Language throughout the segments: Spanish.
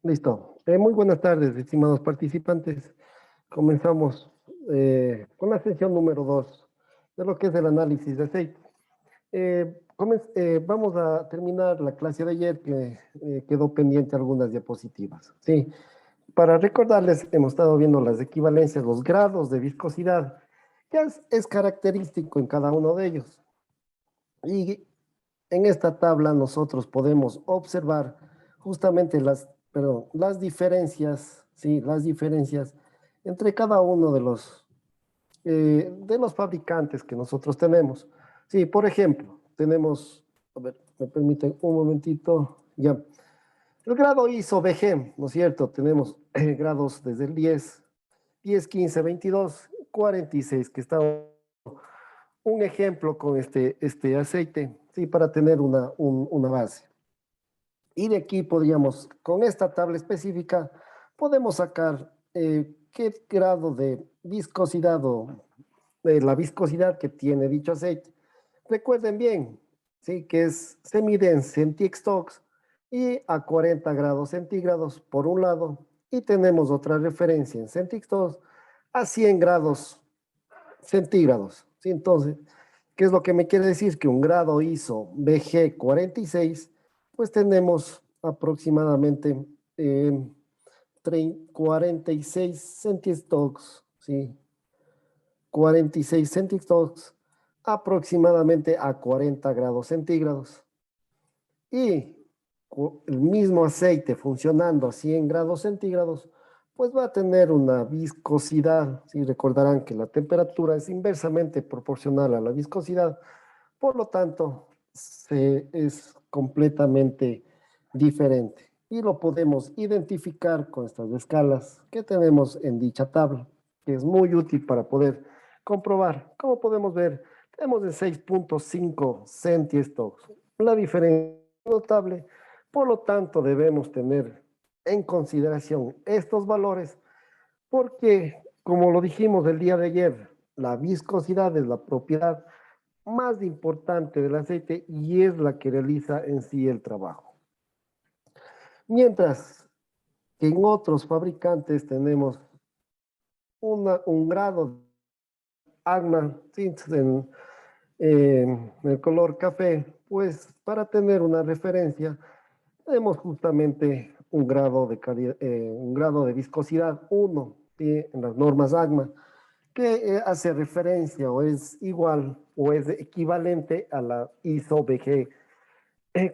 Listo. Muy buenas tardes, estimados participantes. Comenzamos con la sesión número 2 de lo que es el análisis de aceite. Vamos a terminar la clase de ayer que quedó pendiente algunas diapositivas. Sí, para recordarles, hemos estado viendo las equivalencias, los grados de viscosidad, que es característico en cada uno de ellos. Y en esta tabla nosotros podemos observar justamente las diferencias, sí, las diferencias entre cada uno de los fabricantes que nosotros tenemos. Sí, por ejemplo, tenemos, a ver, me permiten un momentito, ya. El grado ISO BG, ¿no es cierto? Tenemos grados desde el 10, 15, 22, 46, que está un ejemplo con este aceite, sí, para tener una base. Y de aquí podríamos, con esta tabla específica, podemos sacar qué grado de viscosidad o de la viscosidad que tiene dicho aceite. Recuerden bien, sí, que se mide en centixtox y a 40 grados centígrados por un lado, y tenemos otra referencia en centixtox a 100 grados centígrados. ¿Sí? Entonces, ¿qué es lo que me quiere decir? Que un grado ISO BG 46, pues tenemos aproximadamente 46 centistocks, ¿sí? 46 centistocks aproximadamente a 40 grados centígrados. Y el mismo aceite funcionando a 100 grados centígrados, pues va a tener una viscosidad. ¿Sí? Recordarán que la temperatura es inversamente proporcional a la viscosidad, por lo tanto, es completamente diferente. Y lo podemos identificar con estas escalas que tenemos en dicha tabla, que es muy útil para poder comprobar. Como podemos ver, tenemos de 6.5 centistocks. La diferencia es notable, por lo tanto, debemos tener en consideración estos valores, porque, como lo dijimos el día de ayer, la viscosidad es la propiedad más importante del aceite y es la que realiza en sí el trabajo. Mientras que en otros fabricantes tenemos un grado AGMA, ¿sí? En el color café, pues para tener una referencia tenemos justamente un grado de viscosidad 1, ¿sí? En las normas AGMA, que hace referencia o es igual o es equivalente a la ISO BG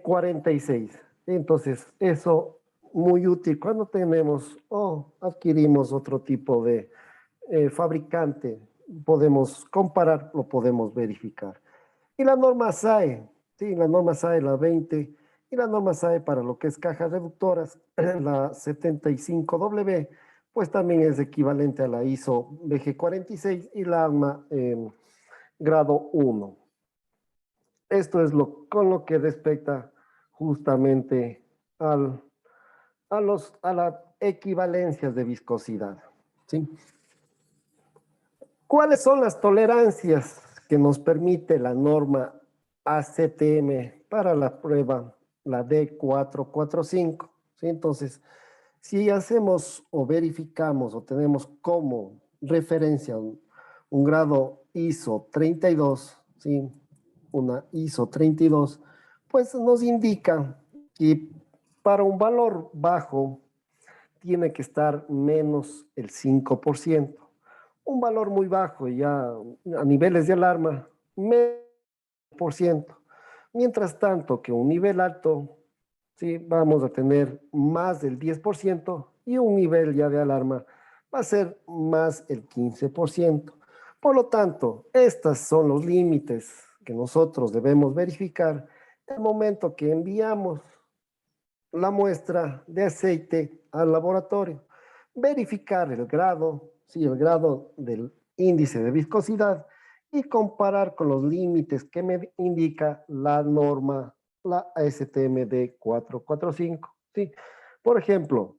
46. Entonces, eso muy útil cuando tenemos o adquirimos otro tipo de fabricante, podemos comparar, lo podemos verificar. Y la norma SAE, sí, la norma SAE, la 20, y la norma SAE para lo que es cajas reductoras, la 75W, pues también es equivalente a la ISO BG46 y la AMA grado 1. Esto es con lo que respecta justamente a las equivalencias de viscosidad. ¿Sí? ¿Cuáles son las tolerancias que nos permite la norma ACTM para la prueba, la D445? ¿Sí? Entonces, si hacemos o verificamos o tenemos como referencia un grado ISO 32, ¿sí? Una ISO 32, pues nos indica que para un valor bajo tiene que estar menos el 5%. Un valor muy bajo ya a niveles de alarma, menos por ciento. Mientras tanto que un nivel alto, sí, vamos a tener más del 10% y un nivel ya de alarma va a ser más el 15%. Por lo tanto, estos son los límites que nosotros debemos verificar en el momento que enviamos la muestra de aceite al laboratorio. Verificar el grado, sí, el grado del índice de viscosidad y comparar con los límites que me indica la norma, la ASTM 445. ¿Sí? Por ejemplo,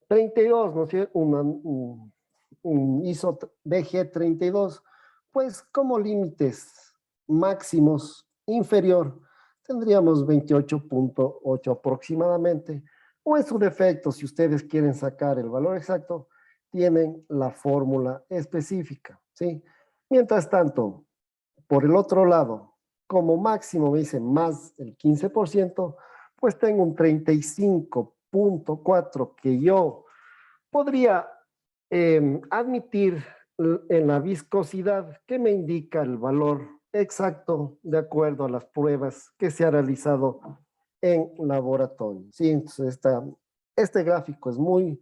32, ¿no es cierto? Un ISO BG 32, pues como límites máximos inferior tendríamos 28.8 aproximadamente, o en su defecto, si ustedes quieren sacar el valor exacto, tienen la fórmula específica, ¿sí? Mientras tanto, por el otro lado, como máximo me dice más el 15%, pues tengo un 35.4 que yo podría admitir en la viscosidad que me indica el valor exacto de acuerdo a las pruebas que se ha realizado en laboratorio. Sí, entonces este gráfico es muy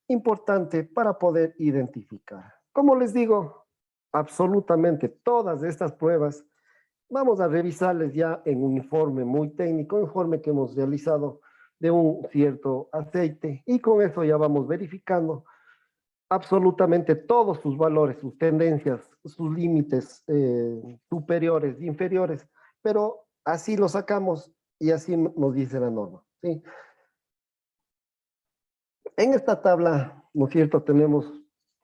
importante para poder identificar. Como les digo, absolutamente todas estas pruebas vamos a revisarles ya en un informe muy técnico, un informe que hemos realizado de un cierto aceite y con eso ya vamos verificando absolutamente todos sus valores, sus tendencias, sus límites superiores, inferiores, pero así lo sacamos y así nos dice la norma, ¿sí? En esta tabla, ¿no es cierto?, tenemos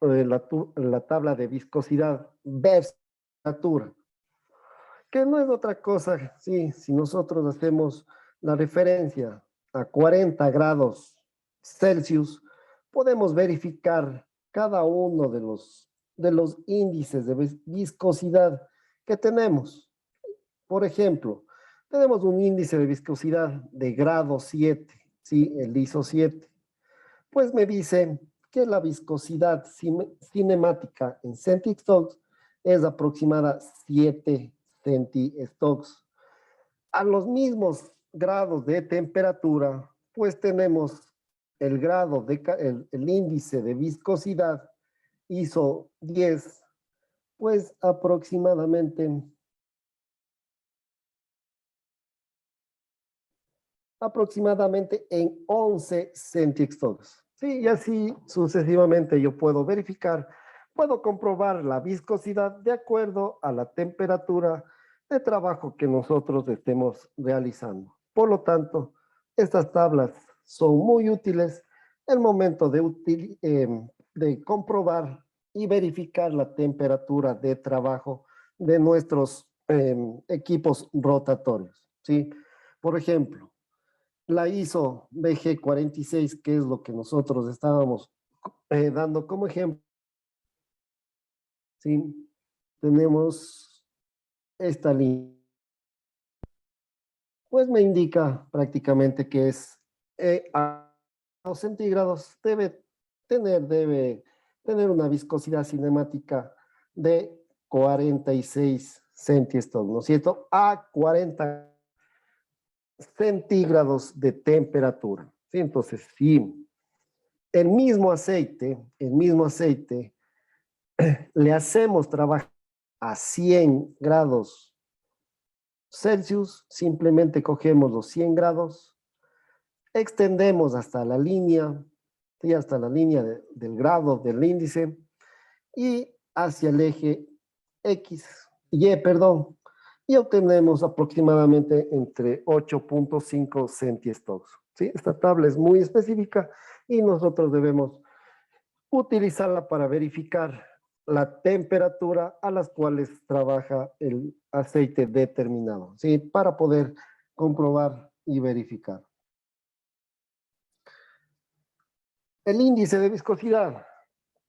la tabla de viscosidad versus temperatura, que no es otra cosa, sí, si nosotros hacemos la referencia a 40 grados Celsius, podemos verificar cada uno de los índices de viscosidad que tenemos. Por ejemplo, tenemos un índice de viscosidad de grado 7, ¿sí? El ISO 7. Pues me dice que la viscosidad cinemática en centistocks es aproximada 7 centistocks. A los mismos grados de temperatura, pues tenemos el grado de el índice de viscosidad ISO 10, pues aproximadamente en 11 centistocks. Sí, y así sucesivamente yo puedo verificar, puedo comprobar la viscosidad de acuerdo a la temperatura de trabajo que nosotros estemos realizando. Por lo tanto, estas tablas son muy útiles en el momento de comprobar y verificar la temperatura de trabajo de nuestros equipos rotatorios, ¿sí? Por ejemplo, la ISO BG46, que es lo que nosotros estábamos dando como ejemplo, ¿sí? Tenemos esta línea, pues me indica prácticamente que es a los centígrados debe tener una viscosidad cinemática de 46 centígrados, ¿no es cierto? A 40 centígrados de temperatura. ¿Sí? Entonces, si el mismo aceite, le hacemos trabajar a 100 grados Celsius, simplemente cogemos los 100 grados, extendemos hasta la línea, ¿sí? Hasta la línea del grado del índice y hacia el eje X, perdón, y obtenemos aproximadamente entre 8.5 centistocks. ¿Sí? Esta tabla es muy específica y nosotros debemos utilizarla para verificar la temperatura a las cuales trabaja el aceite determinado, ¿sí? Para poder comprobar y verificar. El índice de viscosidad.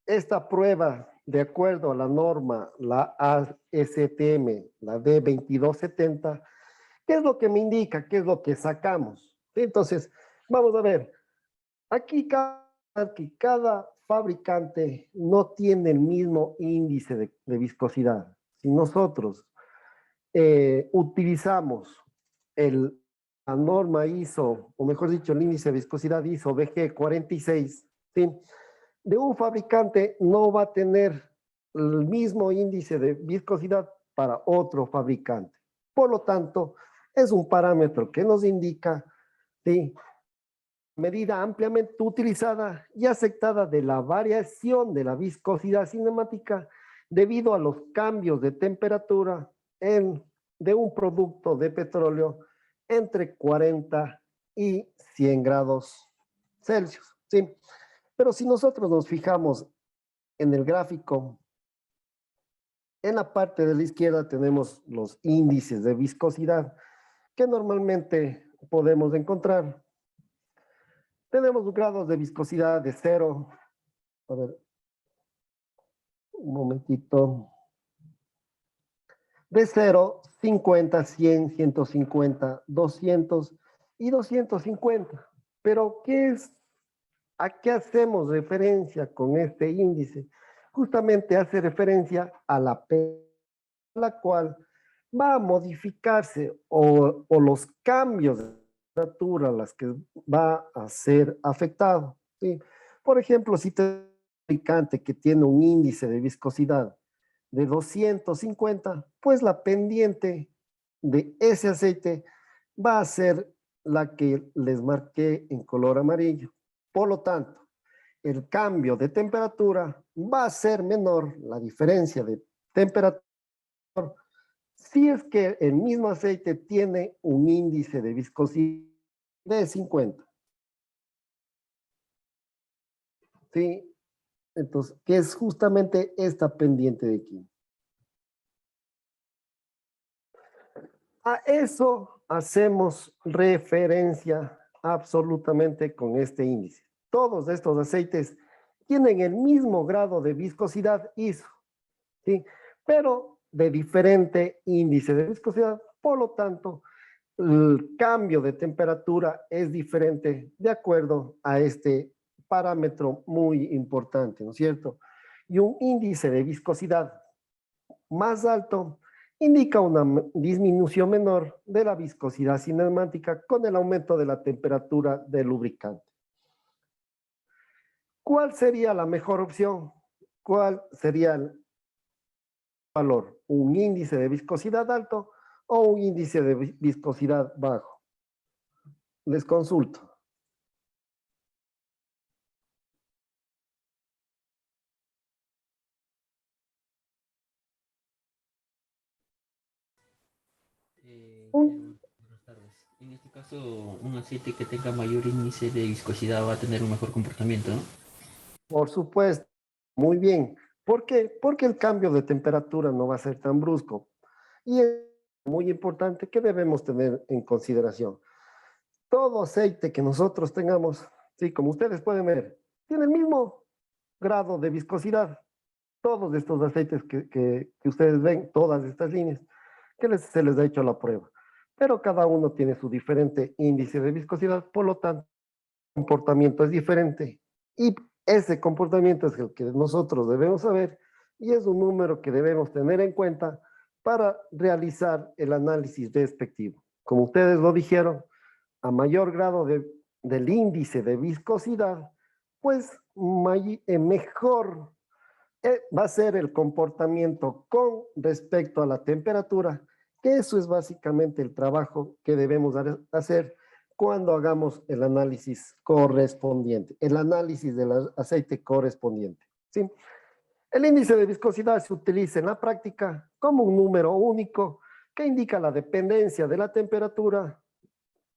Esta prueba, de acuerdo a la norma, la ASTM, la D2270, ¿qué es lo que me indica? ¿Qué es lo que sacamos? Entonces, vamos a ver. Aquí cada fabricante no tiene el mismo índice de viscosidad. Si nosotros utilizamos la norma ISO, o mejor dicho, el índice de viscosidad ISO BG46, ¿sí? De un fabricante no va a tener el mismo índice de viscosidad para otro fabricante. Por lo tanto, es un parámetro que nos indica, ¿sí?, medida ampliamente utilizada y aceptada de la variación de la viscosidad cinemática debido a los cambios de temperatura de un producto de petróleo entre 40 y 100 grados Celsius, ¿sí? Pero si nosotros nos fijamos en el gráfico, en la parte de la izquierda tenemos los índices de viscosidad que normalmente podemos encontrar. Tenemos grados de viscosidad de 0. A ver, un momentito. De 0, 50, 100, 150, 200 y 250. Pero, ¿a qué hacemos referencia con este índice? Justamente hace referencia a la cual va a modificarse o los cambios de temperatura a las que va a ser afectado, ¿sí? Por ejemplo, si te un lubricante que tiene un índice de viscosidad de 250, pues la pendiente de ese aceite va a ser la que les marqué en color amarillo. Por lo tanto, el cambio de temperatura va a ser menor, la diferencia de temperatura, si es que el mismo aceite tiene un índice de viscosidad de 50. ¿Sí? Entonces, que es justamente esta pendiente de aquí. A eso hacemos referencia absolutamente con este índice. Todos estos aceites tienen el mismo grado de viscosidad ISO, ¿sí? Pero de diferente índice de viscosidad. Por lo tanto, el cambio de temperatura es diferente de acuerdo a este parámetro muy importante, ¿no es cierto? Y un índice de viscosidad más alto indica una disminución menor de la viscosidad cinemática con el aumento de la temperatura del lubricante. ¿Cuál sería la mejor opción? ¿Cuál sería el valor? ¿Un índice de viscosidad alto o un índice de viscosidad bajo? Les consulto. Un Buenas tardes. En este caso, un aceite que tenga mayor índice de viscosidad va a tener un mejor comportamiento, ¿no? Por supuesto, muy bien. ¿Por qué? Porque el cambio de temperatura no va a ser tan brusco. Y es muy importante que debemos tener en consideración. Todo aceite que nosotros tengamos, sí, como ustedes pueden ver, tiene el mismo grado de viscosidad. Todos estos aceites que ustedes ven, todas estas líneas, se les ha hecho la prueba. Pero cada uno tiene su diferente índice de viscosidad, por lo tanto, comportamiento es diferente y ese comportamiento es el que nosotros debemos saber y es un número que debemos tener en cuenta para realizar el análisis respectivo. Como ustedes lo dijeron, a mayor grado del índice de viscosidad, pues mejor va a ser el comportamiento con respecto a la temperatura, que eso es básicamente el trabajo que debemos hacer cuando hagamos el análisis correspondiente, el análisis del aceite correspondiente. ¿Sí? El índice de viscosidad se utiliza en la práctica como un número único que indica la dependencia de la temperatura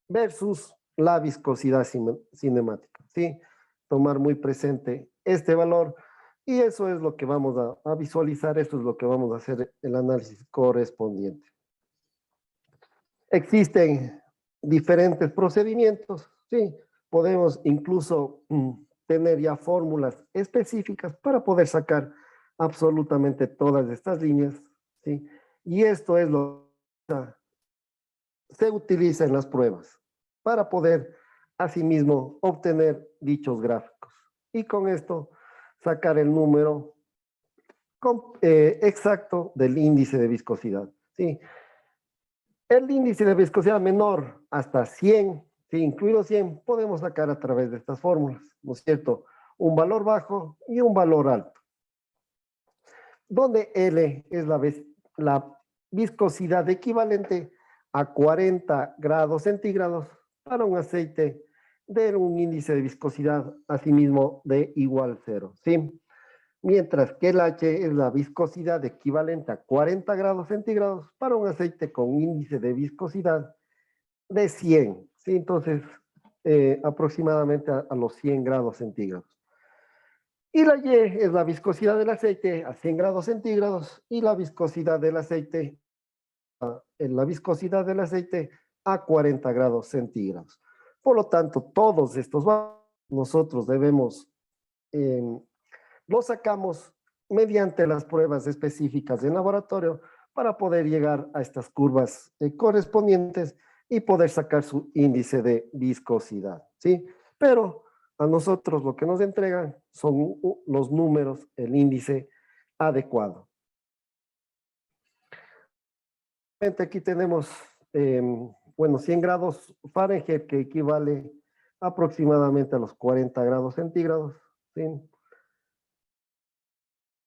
versus la viscosidad cinemática. ¿Sí? Tomar muy presente este valor y eso es lo que vamos a visualizar, eso es lo que vamos a hacer el análisis correspondiente. Existen diferentes procedimientos, ¿sí? Podemos incluso tener ya fórmulas específicas para poder sacar absolutamente todas estas líneas, ¿sí? Y esto es lo que se utiliza en las pruebas para poder asimismo obtener dichos gráficos. Y con esto sacar el número exacto del índice de viscosidad, ¿sí? El índice de viscosidad menor hasta 100, ¿sí? Incluido 100, podemos sacar a través de estas fórmulas, ¿no es cierto? Un valor bajo y un valor alto. Donde L es la viscosidad equivalente a 40 grados centígrados para un aceite de un índice de viscosidad asimismo de igual 0, ¿sí? Mientras que el H es la viscosidad equivalente a 40 grados centígrados para un aceite con índice de viscosidad de 100, ¿sí? Entonces, aproximadamente a los 100 grados centígrados. Y la Y es la viscosidad del aceite a 100 grados centígrados y la viscosidad del aceite, a 40 grados centígrados. Por lo tanto, todos estos nosotros debemos, lo sacamos mediante las pruebas específicas en laboratorio para poder llegar a estas curvas correspondientes y poder sacar su índice de viscosidad, ¿sí? Pero a nosotros lo que nos entregan son los números, el índice adecuado. Aquí tenemos, bueno, 100 grados Fahrenheit, que equivale aproximadamente a los 40 grados centígrados, ¿sí?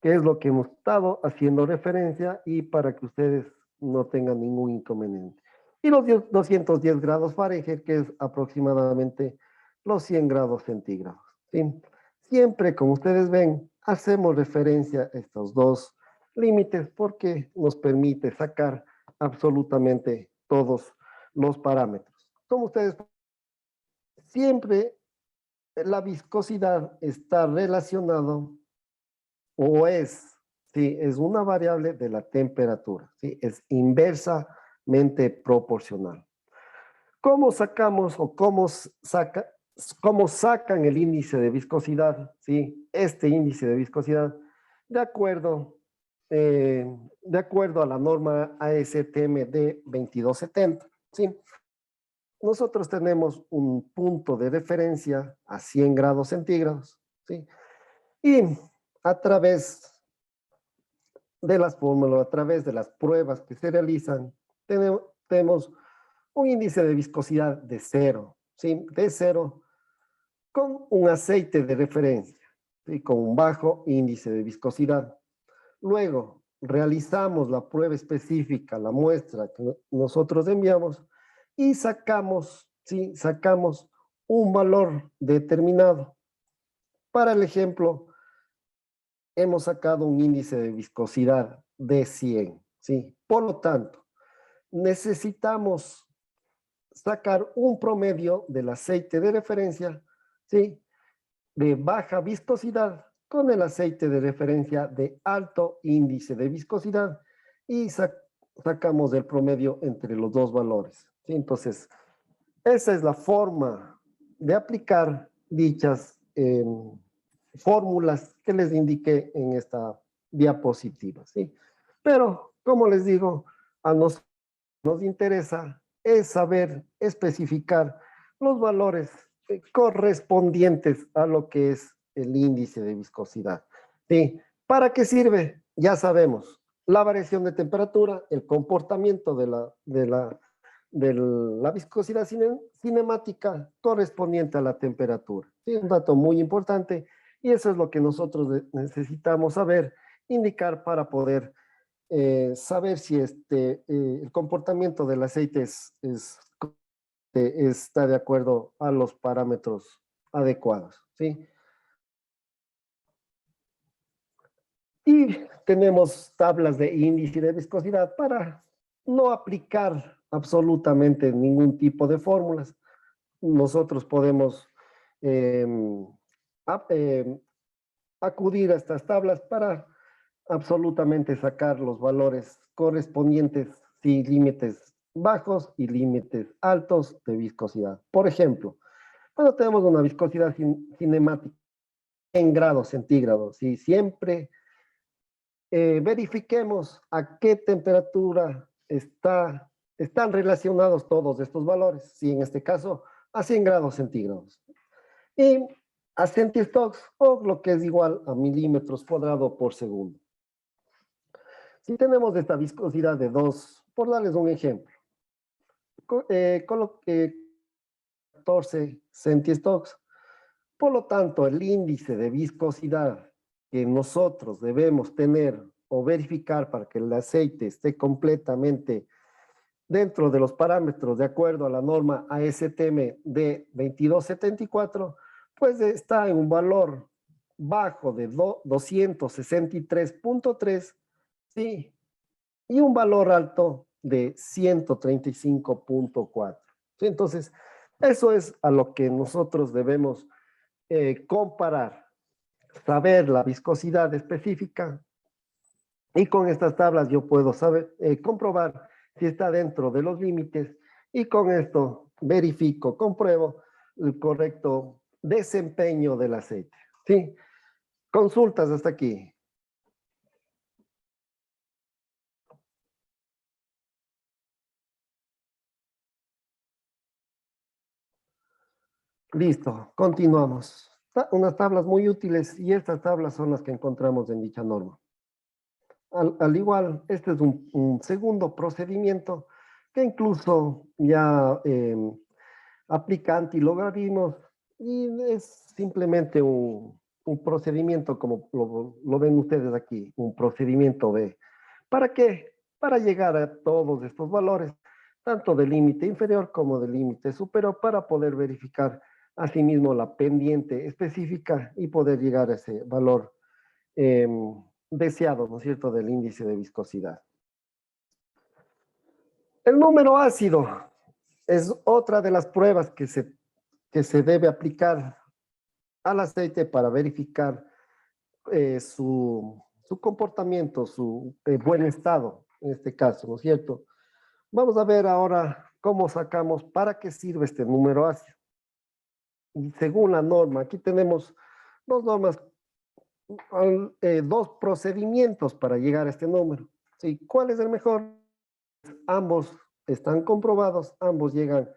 Que es lo que hemos estado haciendo referencia y para que ustedes no tengan ningún inconveniente. Y los 210 grados Fahrenheit, que es aproximadamente los 100 grados centígrados, ¿sí? Siempre, como ustedes ven, hacemos referencia a estos dos límites porque nos permite sacar absolutamente todos los parámetros. Como ustedes, siempre la viscosidad está relacionado o es, sí, es una variable de la temperatura, ¿sí? Es inversamente proporcional. ¿Cómo sacamos o cómo sacan el índice de viscosidad? ¿Sí? Este índice de viscosidad, de acuerdo, de acuerdo a la norma ASTM de 2270, ¿sí? Nosotros tenemos un punto de referencia a 100 grados centígrados, ¿sí? Y a través de las fórmulas, a través de las pruebas que se realizan, tenemos un índice de viscosidad de 0, ¿sí? De 0 con un aceite de referencia, ¿sí? Con un bajo índice de viscosidad. Luego, realizamos la prueba específica, la muestra que nosotros enviamos y sacamos, ¿sí? Sacamos un valor determinado. Para el ejemplo, hemos sacado un índice de viscosidad de 100, ¿sí? Por lo tanto, necesitamos sacar un promedio del aceite de referencia, ¿sí? De baja viscosidad con el aceite de referencia de alto índice de viscosidad y sacamos el promedio entre los dos valores, ¿sí? Entonces, esa es la forma de aplicar dichas fórmulas que les indiqué en esta diapositiva, ¿sí? Pero, como les digo, a nosotros nos interesa es saber especificar los valores correspondientes a lo que es el índice de viscosidad, ¿sí? ¿Para qué sirve? Ya sabemos, la variación de temperatura, el comportamiento de la viscosidad cinemática correspondiente a la temperatura. ¿Sí? Un dato muy importante y eso es lo que nosotros necesitamos saber, indicar para poder saber si el comportamiento del aceite está de acuerdo a los parámetros adecuados, ¿sí? Y tenemos tablas de índice de viscosidad para no aplicar absolutamente ningún tipo de fórmulas. Nosotros podemos eh, acudir a estas tablas para absolutamente sacar los valores correspondientes, sí, límites bajos y límites altos de viscosidad. Por ejemplo, cuando tenemos una viscosidad cinemática en grados centígrados, y siempre verifiquemos a qué temperatura están relacionados todos estos valores, si en este caso a 100 grados centígrados. Y a centistocks, o lo que es igual a milímetros cuadrados por segundo. Si tenemos esta viscosidad de 2, por darles un ejemplo, coloque 14 centistocks. Por lo tanto, el índice de viscosidad que nosotros debemos tener o verificar para que el aceite esté completamente dentro de los parámetros de acuerdo a la norma ASTM de 2274, pues está en un valor bajo de 263.3, ¿sí? Y un valor alto de 135.4. ¿Sí? Entonces, eso es a lo que nosotros debemos comparar, saber la viscosidad específica y con estas tablas yo puedo saber, comprobar si está dentro de los límites y con esto verifico, compruebo el correcto desempeño del aceite. ¿Sí? Consultas hasta aquí. Listo, continuamos. Unas tablas muy útiles y estas tablas son las que encontramos en dicha norma. Al igual, este es un segundo procedimiento que incluso ya aplica antilogaritmos y es simplemente un procedimiento como lo ven ustedes aquí, un procedimiento de, ¿para qué? Para llegar a todos estos valores, tanto del límite inferior como del límite superior, para poder verificar asimismo la pendiente específica y poder llegar a ese valor deseado, ¿no es cierto?, del índice de viscosidad. El número ácido es otra de las pruebas que se debe aplicar al aceite para verificar su comportamiento, su buen estado, en este caso, ¿no es cierto? Vamos a ver ahora cómo sacamos, para qué sirve este número ácido. Y según la norma, aquí tenemos dos normas, dos procedimientos para llegar a este número. ¿Sí? ¿Cuál es el mejor? Ambos están comprobados, ambos llegan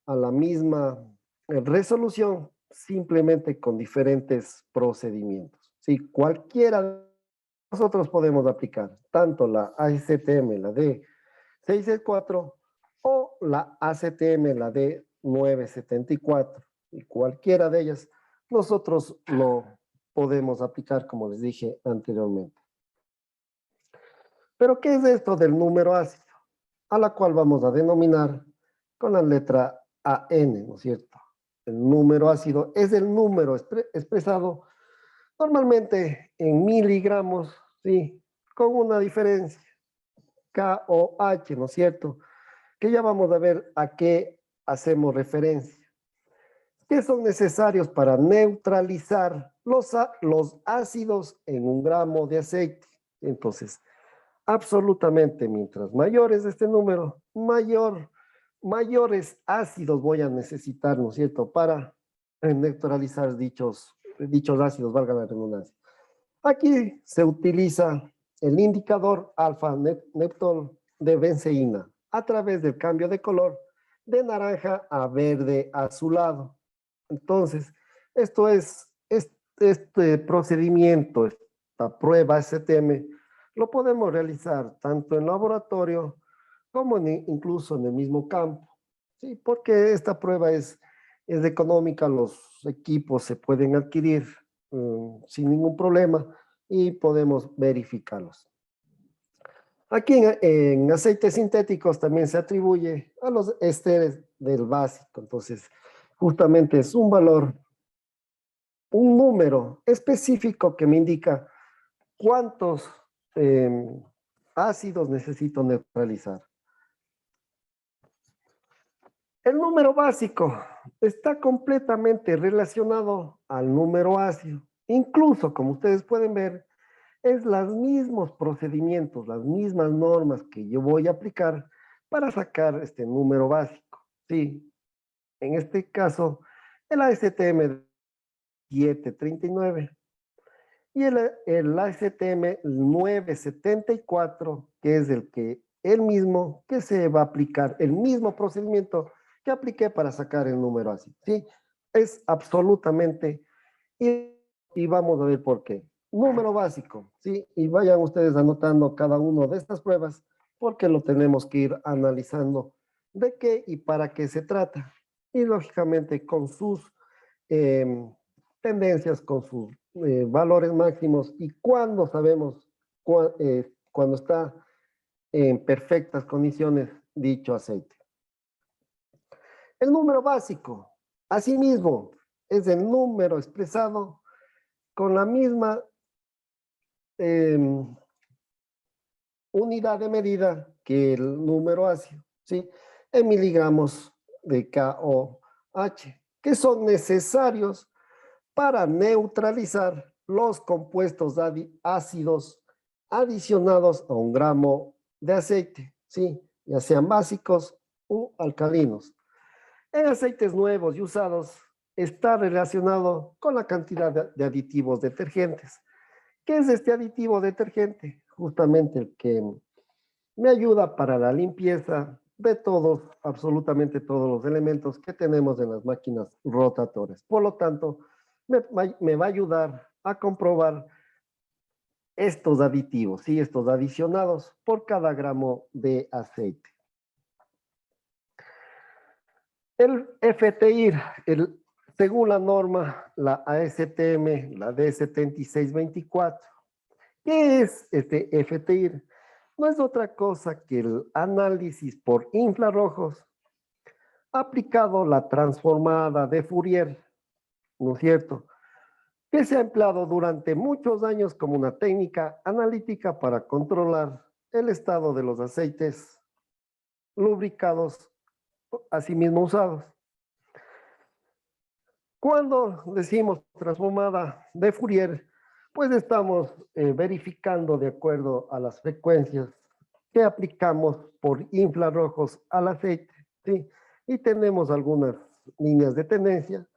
a la misma resolución, simplemente con diferentes procedimientos. ¿Sí? Cualquiera nosotros podemos aplicar, tanto la ACTM, la D664, o la ACTM, la D974, y cualquiera de ellas nosotros lo podemos aplicar, como les dije anteriormente. Pero, ¿qué es esto del número ácido? A la cual vamos a denominar con la letra AN, ¿no es cierto? El número ácido es el número expresado normalmente en miligramos, ¿sí? Con una diferencia, KOH, ¿no es cierto? Que ya vamos a ver a qué hacemos referencia. ¿Qué son necesarios para neutralizar los ácidos en un gramo de aceite? Entonces, absolutamente, mientras mayor es este número, mayores ácidos voy a necesitar, ¿no es cierto?, para neutralizar dichos ácidos, valga la redundancia. Aquí se utiliza el indicador alfa-neptol de benzeína a través del cambio de color de naranja a verde azulado. Entonces, esto es, este procedimiento, esta prueba STM, lo podemos realizar tanto en laboratorio como incluso en el mismo campo, ¿sí? Porque esta prueba es económica, los equipos se pueden adquirir sin ningún problema y podemos verificarlos. Aquí en aceites sintéticos también se atribuye a los ésteres del básico, entonces justamente es un valor, un número específico que me indica cuántos ácidos necesito neutralizar. El número básico está completamente relacionado al número ácido. Incluso, como ustedes pueden ver, es los mismos procedimientos, las mismas normas que yo voy a aplicar para sacar este número básico. Sí, en este caso, el ASTM 739 y el ASTM 974, que es el mismo que se va a aplicar, el mismo procedimiento que apliqué para sacar el número ácido. ¿Sí? Es absolutamente, y vamos a ver por qué. Número básico, ¿sí? Y vayan ustedes anotando cada una de estas pruebas porque lo tenemos que ir analizando de qué y para qué se trata. Y lógicamente con sus tendencias, con sus valores máximos y cuando sabemos cuando está en perfectas condiciones dicho aceite. El número básico, asimismo, es el número expresado con la misma unidad de medida que el número ácido, ¿sí? En miligramos de KOH, que son necesarios para neutralizar los compuestos ácidos adicionados a un gramo de aceite, ¿sí? Ya sean básicos u alcalinos. En aceites nuevos y usados, está relacionado con la cantidad de aditivos detergentes. ¿Qué es este aditivo detergente? Justamente el que me ayuda para la limpieza de todos, absolutamente todos los elementos que tenemos en las máquinas rotatorias. Por lo tanto, me va a ayudar a comprobar estos aditivos y estos adicionados por cada gramo de aceite. El FTIR, según la norma, la ASTM, la D7624. ¿Qué es este FTIR? No es otra cosa que el análisis por infrarrojos aplicado la transformada de Fourier, ¿no es cierto? Que se ha empleado durante muchos años como una técnica analítica para controlar el estado de los aceites lubricados, asimismo usados. Cuando decimos transformada de Fourier, pues estamos verificando de acuerdo a las frecuencias que aplicamos por infrarrojos al aceite, ¿sí? Y tenemos algunas líneas de tendencia,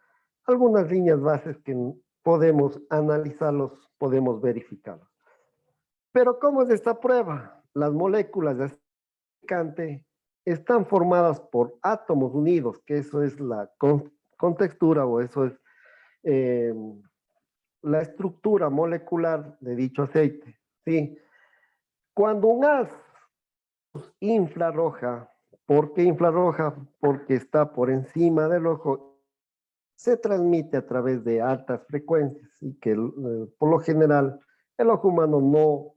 algunas líneas bases que podemos analizarlos, podemos verificarlos. Pero ¿cómo es esta prueba? Las moléculas de aceite están formadas por átomos unidos, que eso es la contextura o eso es eh, la estructura molecular de dicho aceite. ¿Sí? Cuando un haz infrarroja, ¿por qué infrarroja? Porque está por encima del ojo, se transmite a través de altas frecuencias y que por lo general el ojo humano no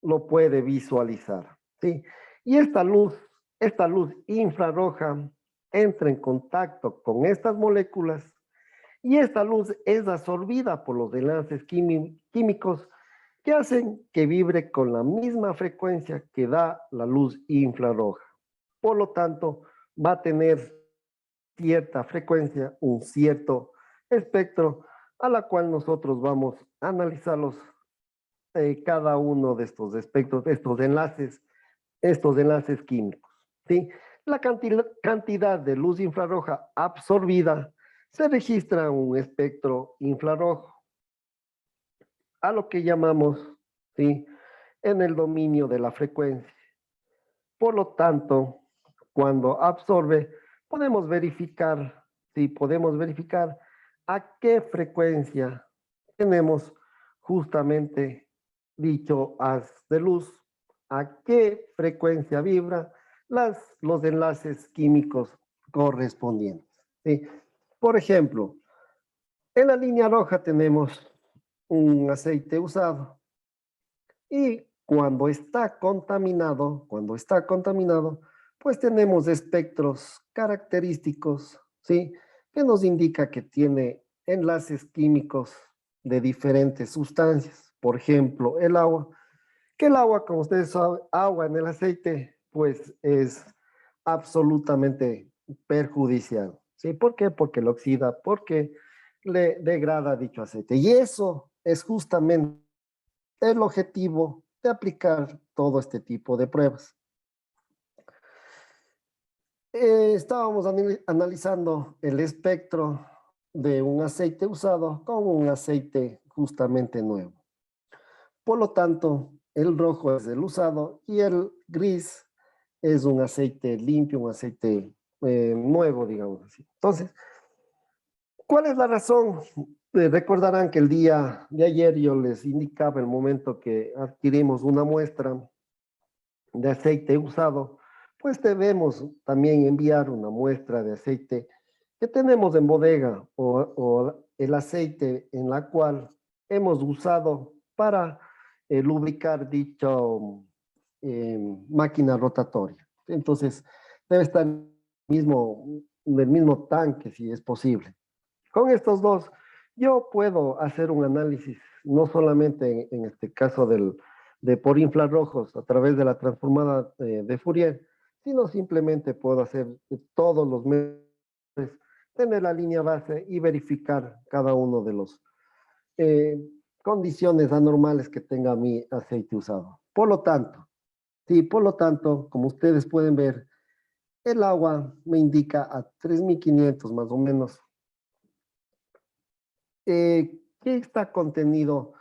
lo puede visualizar. ¿Sí? Y esta luz infrarroja entra en contacto con estas moléculas y esta luz es absorbida por los enlaces químicos que hacen que vibre con la misma frecuencia que da la luz infrarroja. Por lo tanto, va a tener cierta frecuencia, un cierto espectro, a la cual nosotros vamos a analizarlos cada uno de estos espectros, estos enlaces químicos. ¿Sí? La cantidad de luz infrarroja absorbida se registra un espectro infrarrojo, a lo que llamamos, ¿sí?, en el dominio de la frecuencia. Por lo tanto, cuando absorbe, podemos verificar, ¿sí?, podemos verificar a qué frecuencia tenemos justamente dicho haz de luz, a qué frecuencia vibra los enlaces químicos correspondientes. ¿Sí? Por ejemplo, en la línea roja tenemos un aceite usado y cuando está contaminado, pues tenemos espectros característicos, ¿sí? Que nos indica que tiene enlaces químicos de diferentes sustancias. Por ejemplo, el agua, que el agua, como ustedes saben, agua en el aceite, pues es absolutamente perjudicial. ¿Sí? ¿Por qué? Porque lo oxida, porque le degrada dicho aceite. Y eso es justamente el objetivo de aplicar todo este tipo de pruebas. Estábamos analizando el espectro de un aceite usado con un aceite justamente nuevo. Por lo tanto, el rojo es el usado y el gris es un aceite limpio, un aceite nuevo, digamos así. Entonces, ¿cuál es la razón? Recordarán que el día de ayer yo les indicaba el momento que adquirimos una muestra de aceite usado, pues debemos también enviar una muestra de aceite que tenemos en bodega o el aceite en la cual hemos usado para lubricar dicho máquina rotatoria. Entonces, debe estar en el mismo tanque si es posible. Con estos dos, yo puedo hacer un análisis, no solamente en este caso de por infrarrojos a través de la transformada de Fourier, sino simplemente puedo hacer todos los meses, tener la línea base y verificar cada uno de los eh, condiciones anormales que tenga mi aceite usado. Por lo tanto, como ustedes pueden ver, el agua me indica a 3.500 más o menos ¿qué está contenido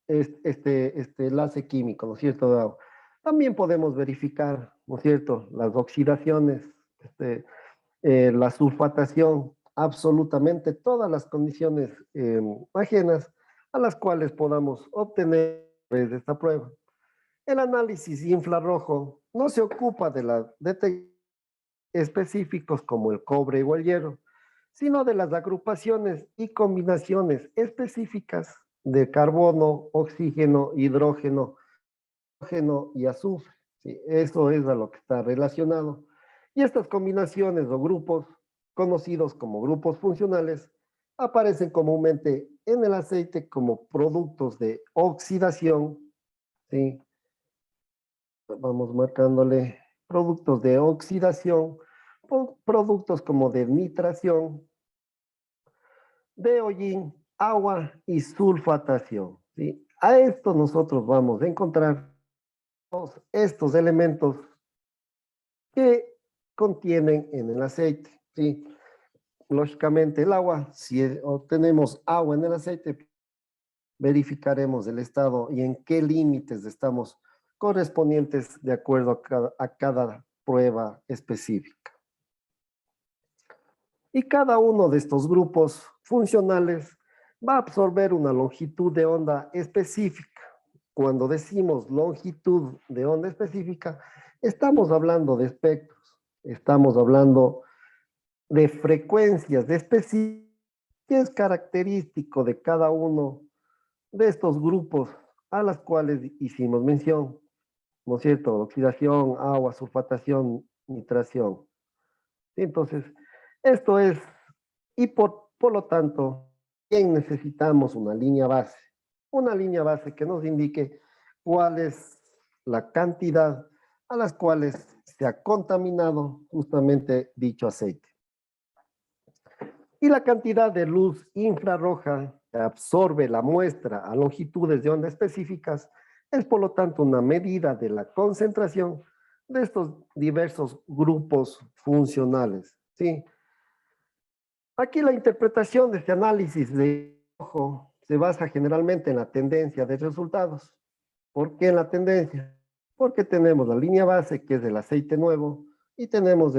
este enlace químico, ¿no es cierto? También podemos verificar, ¿no es cierto?, las oxidaciones, la sulfatación, absolutamente todas las condiciones ajenas a las cuales podamos obtener de esta prueba. El análisis infrarrojo no se ocupa de la detección específicos como el cobre o el hierro, sino de las agrupaciones y combinaciones específicas de carbono, oxígeno, hidrógeno y azufre. ¿Sí? Eso es a lo que está relacionado. Y estas combinaciones o grupos, conocidos como grupos funcionales, aparecen comúnmente en el aceite como productos de oxidación, ¿sí? Vamos marcándole productos de oxidación, productos como de nitración, de hollín, agua y sulfatación. ¿Sí? A esto nosotros vamos a encontrar todos estos elementos que contienen en el aceite. ¿Sí? Lógicamente el agua, si obtenemos agua en el aceite, verificaremos el estado y en qué límites estamos correspondientes de acuerdo a cada prueba específica. Y cada uno de estos grupos funcionales va a absorber una longitud de onda específica. Cuando decimos longitud de onda específica, estamos hablando de espectros, estamos hablando de frecuencias de específicas que es característico de cada uno de estos grupos a las cuales hicimos mención, ¿no es cierto? Oxidación, agua, sulfatación, nitración. Entonces, esto es, y por lo tanto, bien necesitamos una línea base que nos indique cuál es la cantidad a las cuales se ha contaminado justamente dicho aceite. Y la cantidad de luz infrarroja que absorbe la muestra a longitudes de onda específicas es por lo tanto una medida de la concentración de estos diversos grupos funcionales. ¿Sí? Aquí la interpretación de este análisis de ojo se basa generalmente en la tendencia de resultados. ¿Por qué en la tendencia? Porque tenemos la línea base, que es del aceite nuevo, y tenemos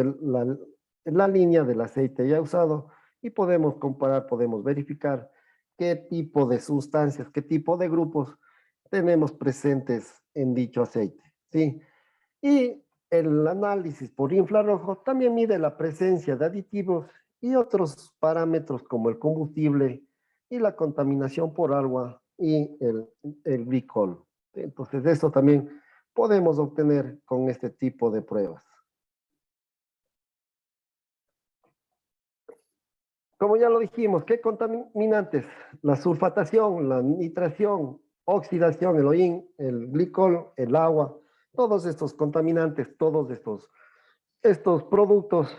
la línea del aceite ya usado, y podemos comparar, podemos verificar qué tipo de sustancias, qué tipo de grupos tenemos presentes en dicho aceite. ¿Sí? Y el análisis por infrarrojo también mide la presencia de aditivos y otros parámetros como el combustible y la contaminación por agua y el glicol. Entonces, eso también podemos obtener con este tipo de pruebas. Como ya lo dijimos, ¿qué contaminantes? La sulfatación, la nitración, oxidación, el hollín, el glicol, el agua, todos estos contaminantes, todos estos productos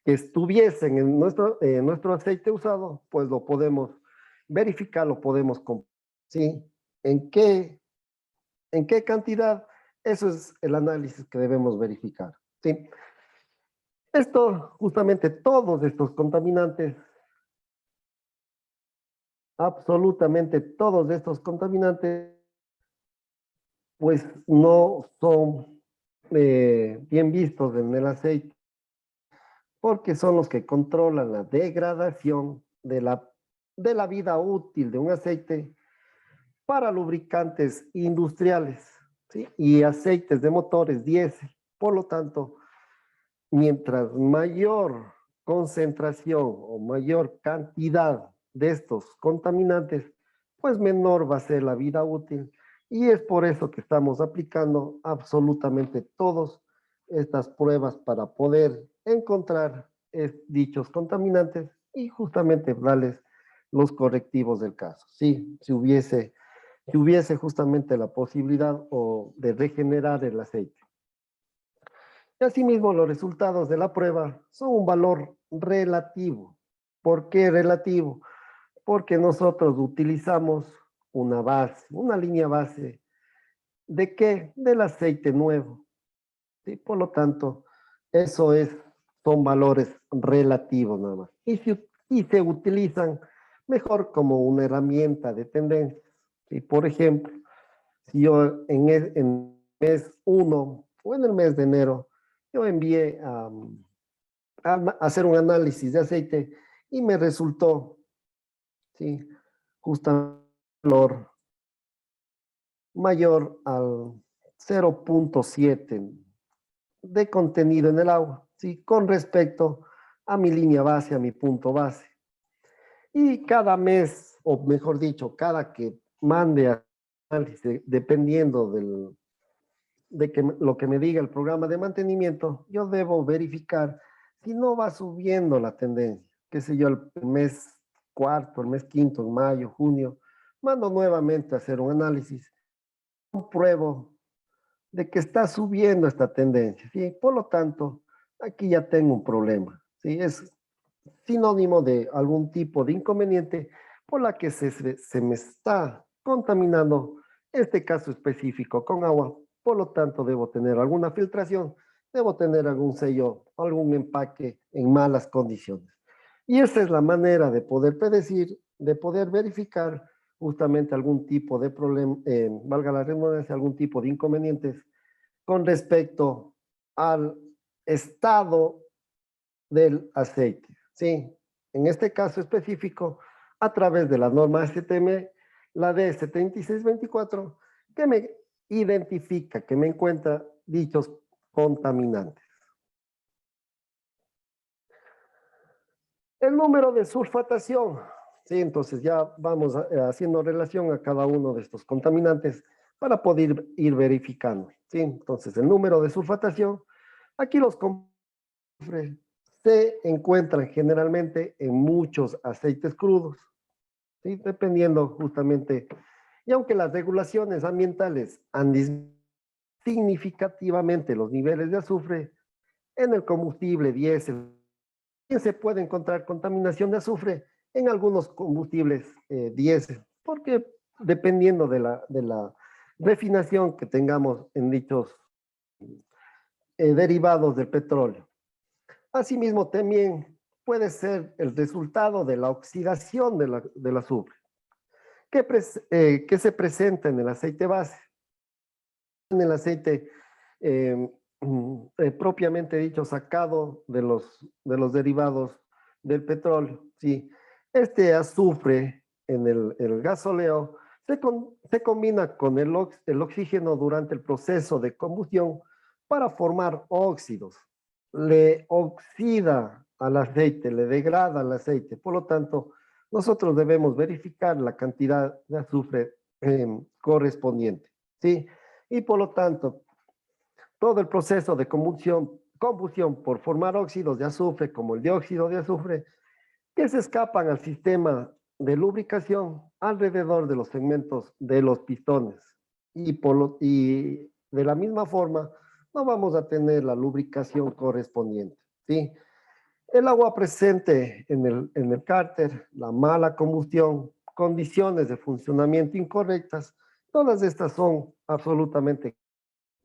que estuviesen en nuestro aceite usado, pues lo podemos verificar, lo podemos comprar. ¿Sí? ¿En qué cantidad? Eso es el análisis que debemos verificar. ¿Sí? Esto, justamente todos estos contaminantes, absolutamente todos estos contaminantes, pues no son bien vistos en el aceite, porque son los que controlan la degradación de la vida útil de un aceite para lubricantes industriales, ¿sí? Y aceites de motores diésel. Por lo tanto, mientras mayor concentración o mayor cantidad de estos contaminantes, pues menor va a ser la vida útil. Y es por eso que estamos aplicando absolutamente todas estas pruebas para poder encontrar dichos contaminantes y justamente darles los correctivos del caso. Sí, si hubiese justamente la posibilidad de regenerar el aceite. Y asimismo, los resultados de la prueba son un valor relativo. ¿Por qué relativo? Porque nosotros utilizamos una base, una línea base. ¿De qué? Del aceite nuevo. ¿Sí? Por lo tanto, son valores relativos nada más. Y se utilizan mejor como una herramienta de tendencias. Y por ejemplo, si yo en mes 1 o en el mes de enero, yo envié a hacer un análisis de aceite y me resultó, ¿sí? Justamente valor mayor al 0,7 de contenido en el agua, ¿sí? Con respecto a mi línea base, a mi punto base. Y cada mes, o mejor dicho, cada que mande a análisis, dependiendo de que lo que me diga el programa de mantenimiento, yo debo verificar si no va subiendo la tendencia. Qué sé yo, el mes cuarto, el mes quinto, en mayo, junio, mando nuevamente a hacer un análisis, compruebo de que está subiendo esta tendencia, ¿sí? Por lo tanto, aquí ya tengo un problema, ¿sí? Es sinónimo de algún tipo de inconveniente por la que se me está contaminando este caso específico con agua. Por lo tanto, debo tener alguna filtración, debo tener algún sello, algún empaque en malas condiciones. Y esa es la manera de poder predecir, de poder verificar justamente algún tipo de problema, valga la redundancia, algún tipo de inconvenientes con respecto al estado del aceite. Sí, en este caso específico, a través de la norma STM, la D7624, que me identifica, que me encuentra dichos contaminantes. El número de sulfatación, sí, entonces ya vamos haciendo relación a cada uno de estos contaminantes para poder ir verificando, sí, entonces el número de sulfatación, aquí los se encuentran generalmente en muchos aceites crudos, ¿sí? Dependiendo justamente, y aunque las regulaciones ambientales han disminuido significativamente los niveles de azufre en el combustible diésel, se puede encontrar contaminación de azufre en algunos combustibles diésel, porque dependiendo de la refinación que tengamos en dichos derivados del petróleo. Asimismo, también puede ser el resultado de la oxidación del azufre, que se presenta en el aceite base, en el aceite propiamente dicho, sacado de los derivados del petróleo. ¿Sí? Este azufre en el gasóleo se combina con el oxígeno durante el proceso de combustión para formar óxidos. Le oxida al aceite, le degrada al aceite. Por lo tanto, nosotros debemos verificar la cantidad de azufre correspondiente. ¿Sí? Y por lo tanto, todo el proceso de combustión por formar óxidos de azufre, como el dióxido de azufre, que se escapan al sistema de lubricación alrededor de los segmentos de los pistones. Y de la misma forma, no vamos a tener la lubricación correspondiente. ¿Sí? El agua presente en el cárter, la mala combustión, condiciones de funcionamiento incorrectas, todas estas son absolutamente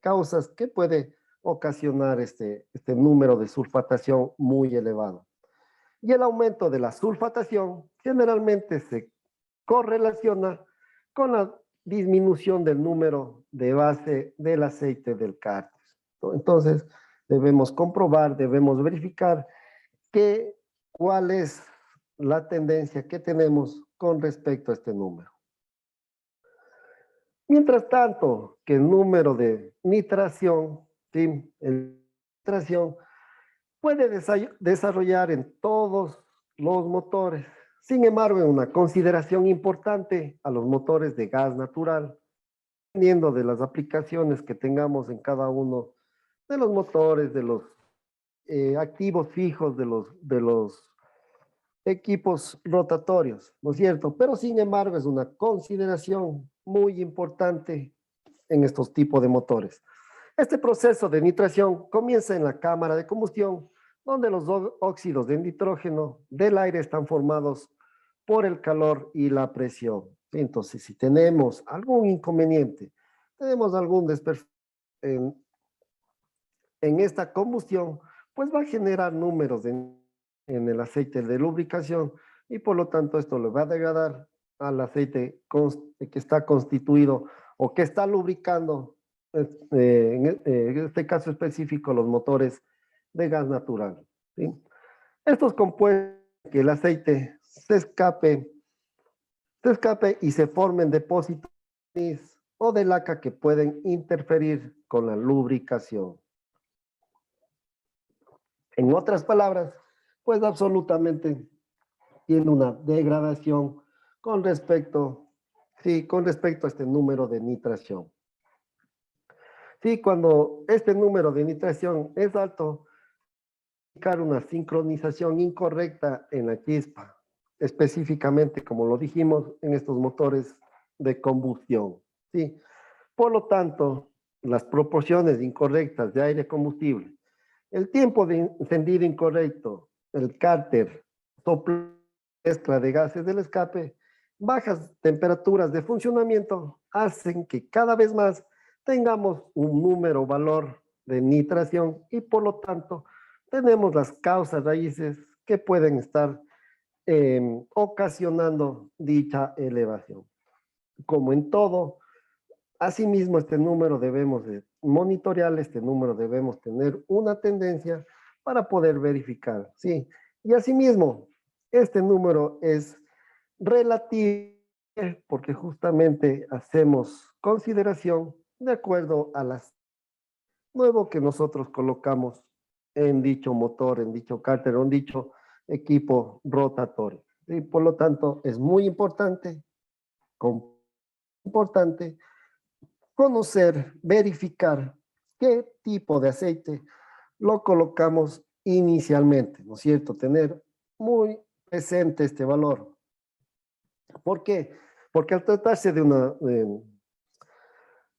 causas que puede ocasionar este número de sulfatación muy elevado. Y el aumento de la sulfatación generalmente se correlaciona con la disminución del número de base del aceite del cárter. Entonces, debemos comprobar, debemos verificar cuál es la tendencia que tenemos con respecto a este número. Mientras tanto, que el número de nitración, ¿sí? El nitración puede desarrollar en todos los motores. Sin embargo, en una consideración importante a los motores de gas natural, dependiendo de las aplicaciones que tengamos en cada uno de los motores, de los activos fijos, de los equipos rotatorios, ¿no es cierto? Pero sin embargo, es una consideración muy importante en estos tipos de motores. Este proceso de nitración comienza en la cámara de combustión, donde los óxidos de nitrógeno del aire están formados por el calor y la presión. Entonces, si tenemos algún inconveniente, tenemos algún desperfecto en esta combustión, pues va a generar números en el aceite de lubricación y por lo tanto esto le va a degradar al aceite que está constituido o que está lubricando, en este caso específico, los motores de gas natural, ¿sí? Estos compuestos que el aceite se escape y se formen depósitos o de laca que pueden interferir con la lubricación. En otras palabras, pues absolutamente tiene una degradación con respecto, sí, con respecto a este número de nitración. Sí, cuando este número de nitración es alto, indicar una sincronización incorrecta en la chispa, específicamente, como lo dijimos, en estos motores de combustión. ¿Sí? Por lo tanto, las proporciones incorrectas de aire combustible, el tiempo de encendido incorrecto, el cárter, soplo, mezcla de gases del escape, bajas temperaturas de funcionamiento hacen que cada vez más tengamos un número valor de nitración y por lo tanto tenemos las causas raíces que pueden estar ocasionando dicha elevación. Como en todo, asimismo este número debemos de monitorear, este número debemos tener una tendencia para poder verificar, ¿sí? Y asimismo, este número es relativo porque justamente hacemos consideración de acuerdo a las nuevo que nosotros colocamos en dicho motor, en dicho cárter, en dicho equipo rotatorio. Y por lo tanto, es muy importante conocer, verificar qué tipo de aceite lo colocamos inicialmente, ¿no es cierto? Tener muy presente este valor. ¿Por qué? Porque al tratarse de un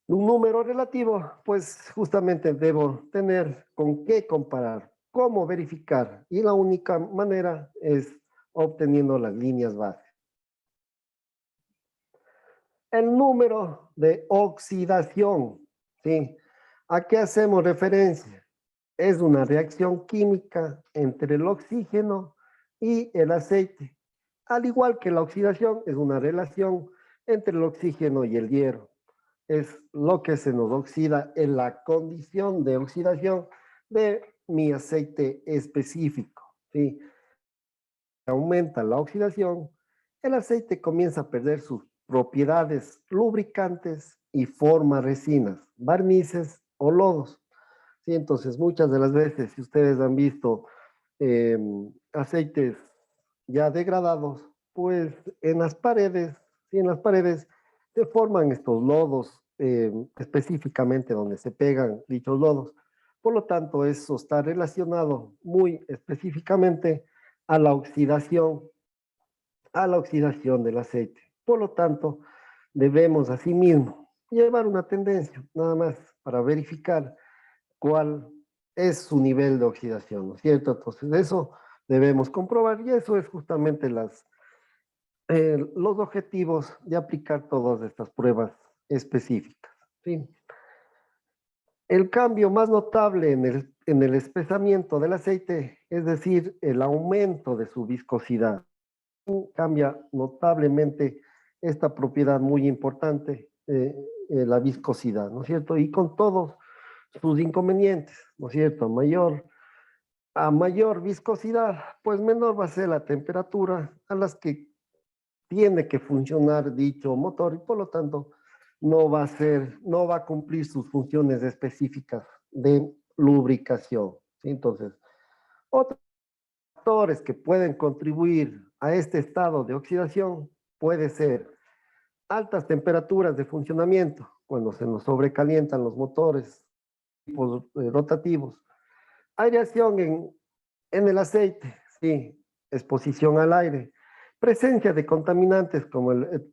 número relativo, pues justamente debo tener con qué comparar, cómo verificar, y la única manera es obteniendo las líneas base. El número de oxidación, ¿sí? ¿A qué hacemos referencia? Es una reacción química entre el oxígeno y el aceite. Al igual que la oxidación, es una relación entre el oxígeno y el hierro. Es lo que se nos oxida en la condición de oxidación de mi aceite específico, ¿sí? Aumenta la oxidación, el aceite comienza a perder sus propiedades lubricantes y forma resinas, barnices o lodos. ¿Sí? Entonces, muchas de las veces, si ustedes han visto eh, aceites ya degradados, pues en las paredes, ¿sí? En las paredes se forman estos lodos, específicamente donde se pegan dichos lodos. Por lo tanto, eso está relacionado muy específicamente a a la oxidación del aceite. Por lo tanto, debemos asimismo llevar una tendencia, nada más, para verificar cuál es su nivel de oxidación, ¿no es cierto? Entonces, eso debemos comprobar y eso es justamente los objetivos de aplicar todas estas pruebas específicas, ¿sí? El cambio más notable en el espesamiento del aceite, es decir, el aumento de su viscosidad, cambia notablemente esta propiedad muy importante, la viscosidad, ¿no es cierto? Y con todos sus inconvenientes, ¿no es cierto? A mayor viscosidad, pues menor va a ser la temperatura a las que tiene que funcionar dicho motor y por lo tanto no va a cumplir sus funciones específicas de lubricación, ¿sí? Entonces, otros factores que pueden contribuir a este estado de oxidación puede ser altas temperaturas de funcionamiento, cuando se nos sobrecalientan los motores tipos, rotativos, aireación en el aceite, sí, exposición al aire, presencia de contaminantes como el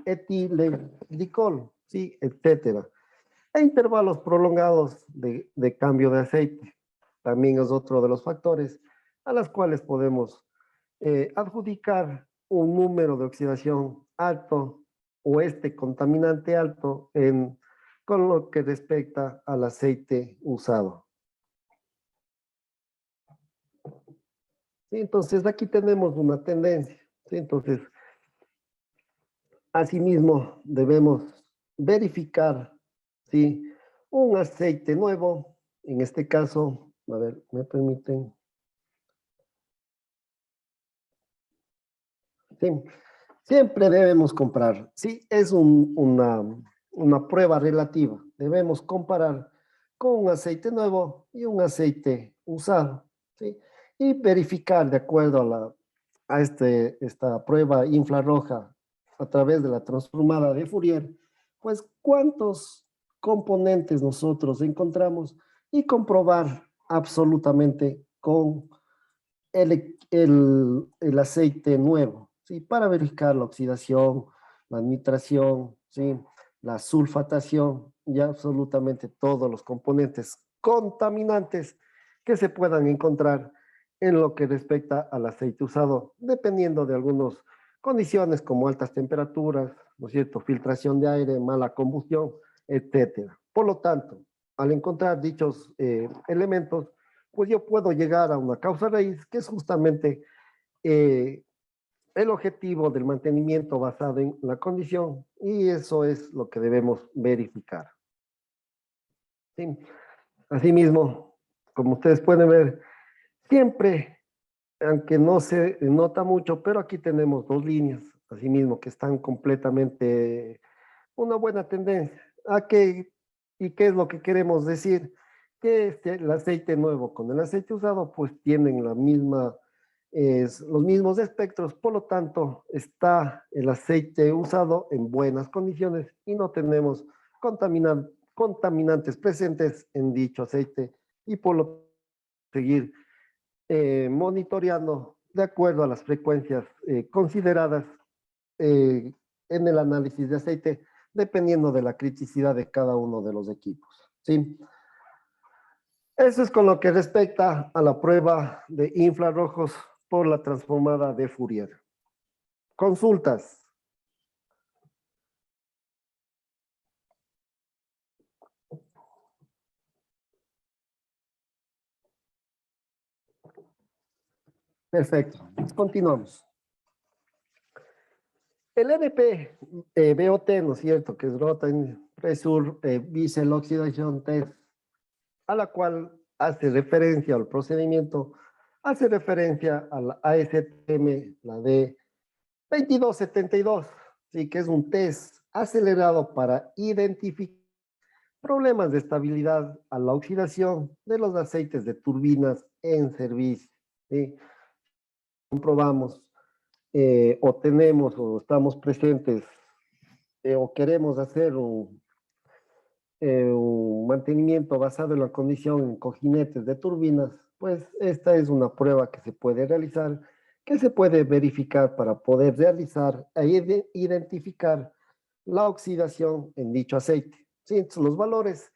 etilenglicol, sí, etcétera, e intervalos prolongados de cambio de aceite. También es otro de los factores a los cuales podemos adjudicar un número de oxidación alto o este contaminante alto con lo que respecta al aceite usado. ¿sí? Entonces, aquí tenemos una tendencia, ¿sí? Entonces, asimismo, debemos verificar, ¿sí? Un aceite nuevo, en este caso, a ver, ¿me permiten? Sí, siempre debemos comparar. Sí, es una prueba relativa. Debemos comparar con un aceite nuevo y un aceite usado, ¿sí? Y verificar de acuerdo a esta prueba infrarroja a través de la transformada de Fourier, pues cuántos componentes nosotros encontramos y comprobar absolutamente con el aceite nuevo, ¿sí? Para verificar la oxidación, la nitración, ¿sí? La sulfatación y absolutamente todos los componentes contaminantes que se puedan encontrar en lo que respecta al aceite usado, dependiendo de algunas condiciones como altas temperaturas, ¿no es cierto?, filtración de aire, mala combustión, etcétera. Por lo tanto, al encontrar dichos elementos, pues yo puedo llegar a una causa raíz que es justamente eh, el objetivo del mantenimiento basado en la condición y eso es lo que debemos verificar. ¿Sí? Asimismo, como ustedes pueden ver, siempre, aunque no se nota mucho, pero aquí tenemos dos líneas, asimismo, que están completamente una buena tendencia. ¿Y qué es lo que queremos decir? Que el aceite nuevo con el aceite usado pues tienen los mismos espectros, por lo tanto está el aceite usado en buenas condiciones y no tenemos contaminantes presentes en dicho aceite y por lo tanto seguir monitoreando de acuerdo a las frecuencias consideradas eh, en el análisis de aceite, dependiendo de la criticidad de cada uno de los equipos. ¿Sí? Eso es con lo que respecta a la prueba de infrarrojos por la transformada de Fourier. Consultas. Perfecto. Continuamos. El NP BOT, ¿no es cierto? Que es Rotten Pressure Bissell Oxidation Test, a la cual hace referencia al procedimiento, hace referencia a la ASTM, la de 2272, sí, que es un test acelerado para identificar problemas de estabilidad a la oxidación de los aceites de turbinas en servicio. ¿Sí? Comprobamos o tenemos o estamos presentes o queremos hacer un mantenimiento basado en la condición en cojinetes de turbinas, pues esta es una prueba que se puede realizar, que se puede verificar para poder realizar e identificar la oxidación en dicho aceite. Sí, entonces los valores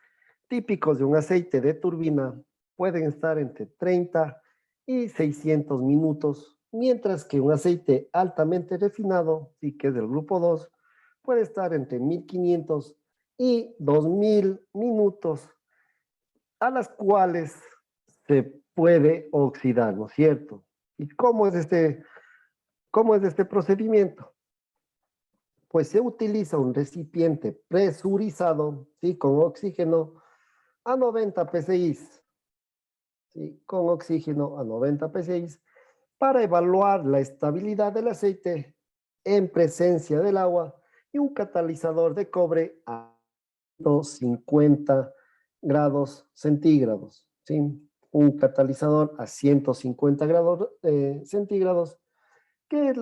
típicos de un aceite de turbina pueden estar entre 30 y 600 minutos, mientras que un aceite altamente refinado, sí que es del grupo 2, puede estar entre 1500 y 2000 minutos, a las cuales se puede oxidar, ¿no es cierto? ¿Y cómo es este procedimiento? Pues se utiliza un recipiente presurizado, ¿sí? Con oxígeno a 90 psi, ¿sí? Con oxígeno a 90 psi, para evaluar la estabilidad del aceite en presencia del agua y un catalizador de cobre a 150 grados centígrados, ¿sí? Un catalizador a 150 grados centígrados, que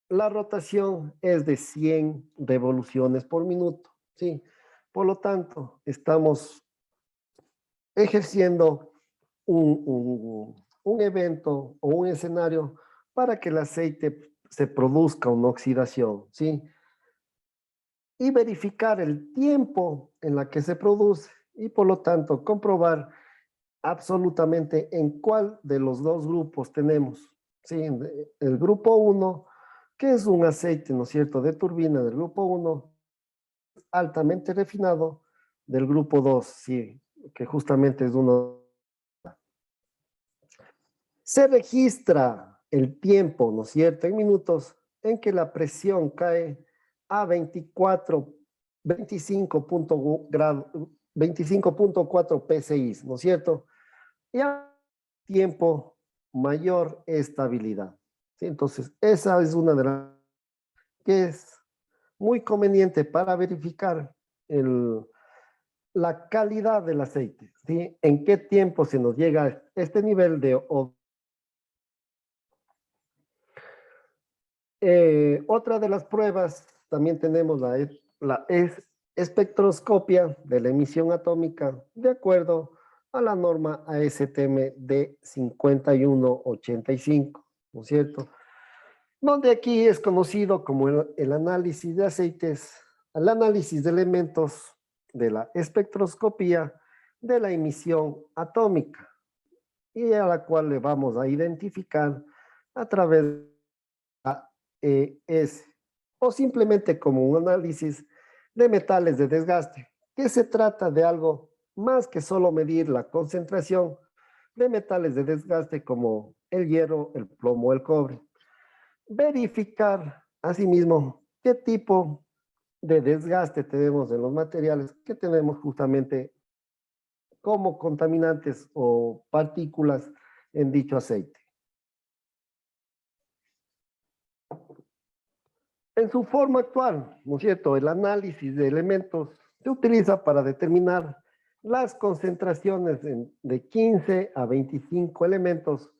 la rotación es de 100 revoluciones por minuto, ¿sí? Por lo tanto, estamos ejerciendo un evento o un escenario para que el aceite se produzca una oxidación, ¿sí? Y verificar el tiempo en la que se produce y por lo tanto comprobar absolutamente en cuál de los dos grupos tenemos, ¿sí? El grupo 1, que es un aceite, ¿no es cierto?, de turbina del grupo 1, altamente refinado, del grupo 2, sí, que justamente es uno. Se registra el tiempo, ¿no es cierto?, en minutos, en que la presión cae a 25.4 psi, ¿no es cierto? Y a tiempo mayor estabilidad. ¿Sí? Entonces, esa es una de las que es muy conveniente para verificar la calidad del aceite, ¿sí? En qué tiempo se nos llega a este nivel de... otra de las pruebas, también tenemos la espectroscopia de la emisión atómica de acuerdo a la norma ASTM de 5185, ¿no es cierto? Donde aquí es conocido como el análisis de aceites, el análisis de elementos de la espectroscopía de la emisión atómica, y a la cual le vamos a identificar a través de AES, o simplemente como un análisis de metales de desgaste, que se trata de algo más que solo medir la concentración de metales de desgaste como el hierro, el plomo, el cobre. Verificar asimismo qué tipo de desgaste tenemos en los materiales que tenemos justamente como contaminantes o partículas en dicho aceite. En su forma actual, ¿no es cierto?, el análisis de elementos se utiliza para determinar las concentraciones de 15 a 25 elementos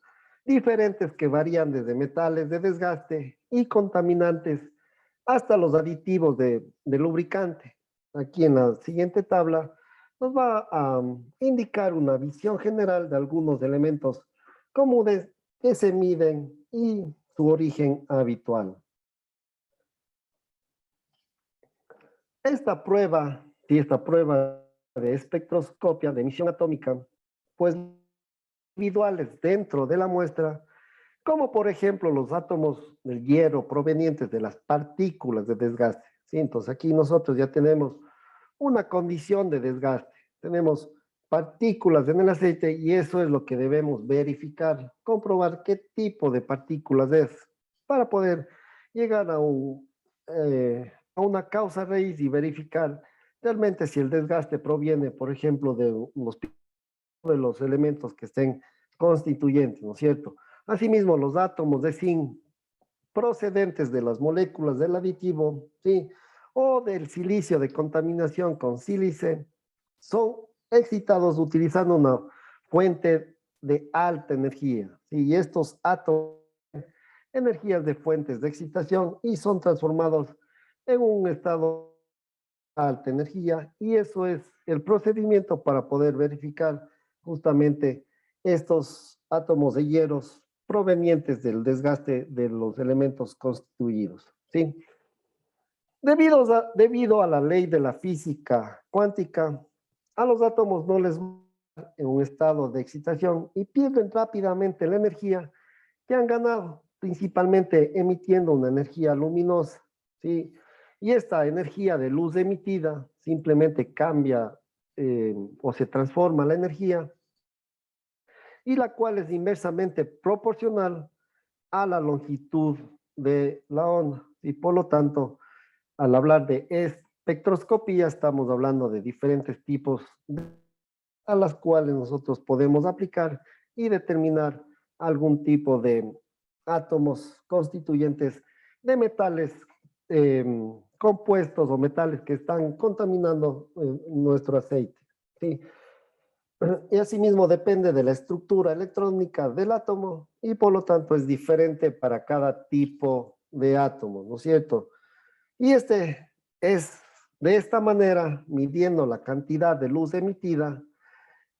diferentes que varían desde metales de desgaste y contaminantes hasta los aditivos de lubricante. Aquí en la siguiente tabla nos va a indicar una visión general de algunos elementos comunes que se miden y su origen habitual. Esta prueba de espectroscopia de emisión atómica, pues individuales dentro de la muestra, como por ejemplo los átomos del hierro provenientes de las partículas de desgaste. ¿Sí? Entonces aquí nosotros ya tenemos una condición de desgaste, tenemos partículas en el aceite y eso es lo que debemos verificar, comprobar qué tipo de partículas es para poder llegar a una causa raíz y verificar realmente si el desgaste proviene, por ejemplo, de los elementos que estén constituyentes, ¿no es cierto? Asimismo, los átomos de zinc procedentes de las moléculas del aditivo, ¿sí? O del silicio de contaminación con sílice, son excitados utilizando una fuente de alta energía, ¿sí? Y estos átomos energías de fuentes de excitación y son transformados en un estado de alta energía, y eso es el procedimiento para poder verificar justamente estos átomos de hierros provenientes del desgaste de los elementos constituidos, ¿sí? Debido a la ley de la física cuántica, a los átomos no les en un estado de excitación y pierden rápidamente la energía que han ganado, principalmente emitiendo una energía luminosa, ¿sí? Y esta energía de luz emitida simplemente cambia o se transforma la energía, y la cual es inversamente proporcional a la longitud de la onda. Y por lo tanto, al hablar de espectroscopía, estamos hablando de diferentes tipos a las cuales nosotros podemos aplicar y determinar algún tipo de átomos constituyentes de metales compuestos o metales que están contaminando nuestro aceite, ¿sí? Y asimismo depende de la estructura electrónica del átomo y por lo tanto es diferente para cada tipo de átomo, ¿no es cierto? Y este es de esta manera, midiendo la cantidad de luz emitida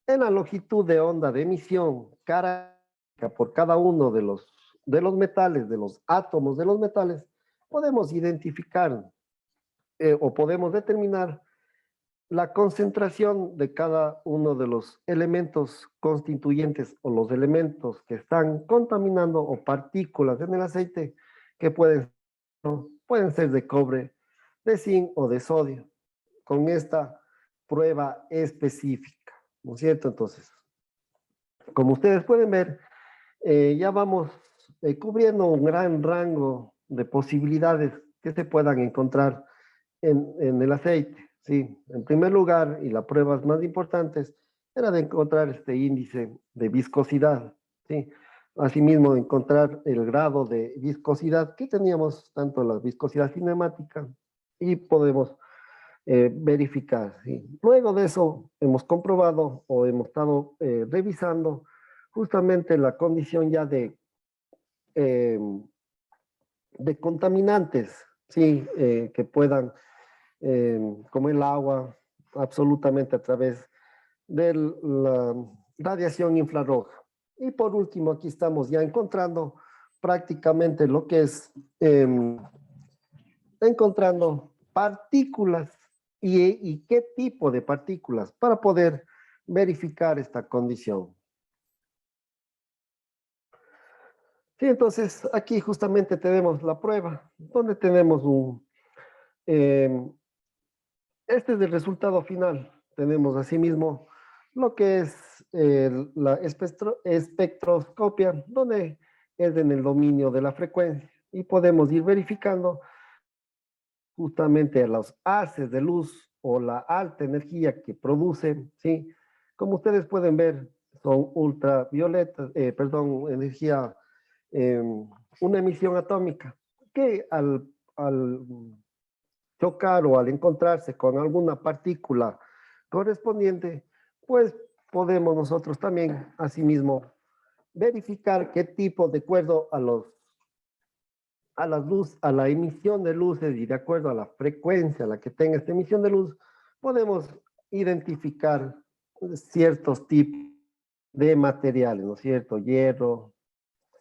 en la longitud de onda de emisión por cada uno de los metales, de los átomos de los metales, podemos identificar o podemos determinar la concentración de cada uno de los elementos constituyentes o los elementos que están contaminando o partículas en el aceite que pueden ser de cobre, de zinc o de sodio, con esta prueba específica, ¿no es cierto? Entonces, como ustedes pueden ver, ya vamos cubriendo un gran rango de posibilidades que se puedan encontrar en el aceite. Sí, en primer lugar, y las pruebas más importantes, era de encontrar este índice de viscosidad. Sí, asimismo, encontrar el grado de viscosidad que teníamos, tanto la viscosidad cinemática, y podemos verificar. ¿Sí? Luego de eso, hemos comprobado o hemos estado revisando justamente la condición ya eh, de contaminantes, ¿sí? Que puedan, como el agua, absolutamente a través de la radiación infrarroja. Y por último, aquí estamos ya encontrando prácticamente lo que es encontrando partículas y qué tipo de partículas para poder verificar esta condición. Sí, entonces aquí justamente tenemos la prueba, donde tenemos eh, este es el resultado final. Tenemos asimismo lo que es la espectroscopia, donde es en el dominio de la frecuencia y podemos ir verificando justamente los haces de luz o la alta energía que producen, ¿sí? Como ustedes pueden ver, son ultravioletas, perdón, energía, eh, una emisión atómica, que al chocar o al encontrarse con alguna partícula correspondiente, pues podemos nosotros también, asimismo, verificar qué tipo, de acuerdo a a la emisión de luces y de acuerdo a la frecuencia a la que tenga esta emisión de luz, podemos identificar ciertos tipos de materiales, ¿no es cierto? Hierro,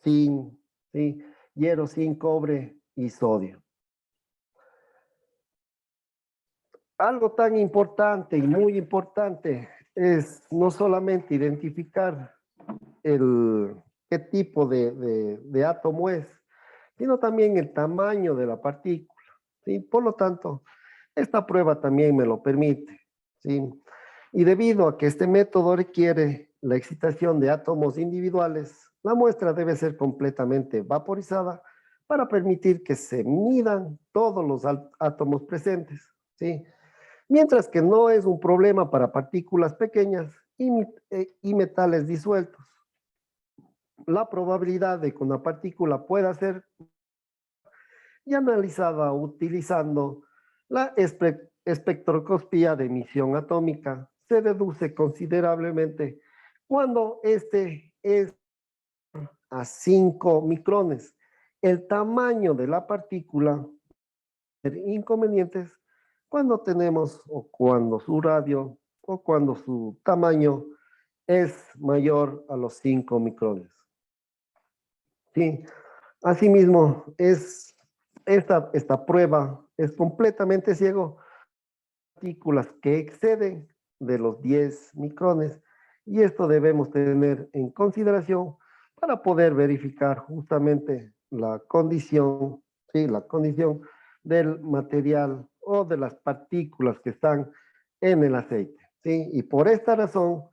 zinc, ¿sí? Hierro, zinc, cobre y sodio. Algo tan importante y muy importante es no solamente identificar qué tipo de átomo es, sino también el tamaño de la partícula. ¿Sí? Por lo tanto, esta prueba también me lo permite. ¿Sí? Y debido a que este método requiere la excitación de átomos individuales, la muestra debe ser completamente vaporizada para permitir que se midan todos los átomos presentes. ¿Sí? Mientras que no es un problema para partículas pequeñas y metales disueltos. La probabilidad de que una partícula pueda ser y analizada utilizando la espectroscopía de emisión atómica se reduce considerablemente cuando este es a 5 micrones. El tamaño de la partícula inconvenientes cuando tenemos o cuando su radio o cuando su tamaño es mayor a los 5 micrones. Sí, asimismo, esta prueba es completamente ciego, partículas que exceden de los 10 micrones, y esto debemos tener en consideración para poder verificar justamente la condición, ¿sí? La condición del material o de las partículas que están en el aceite, ¿sí? Y por esta razón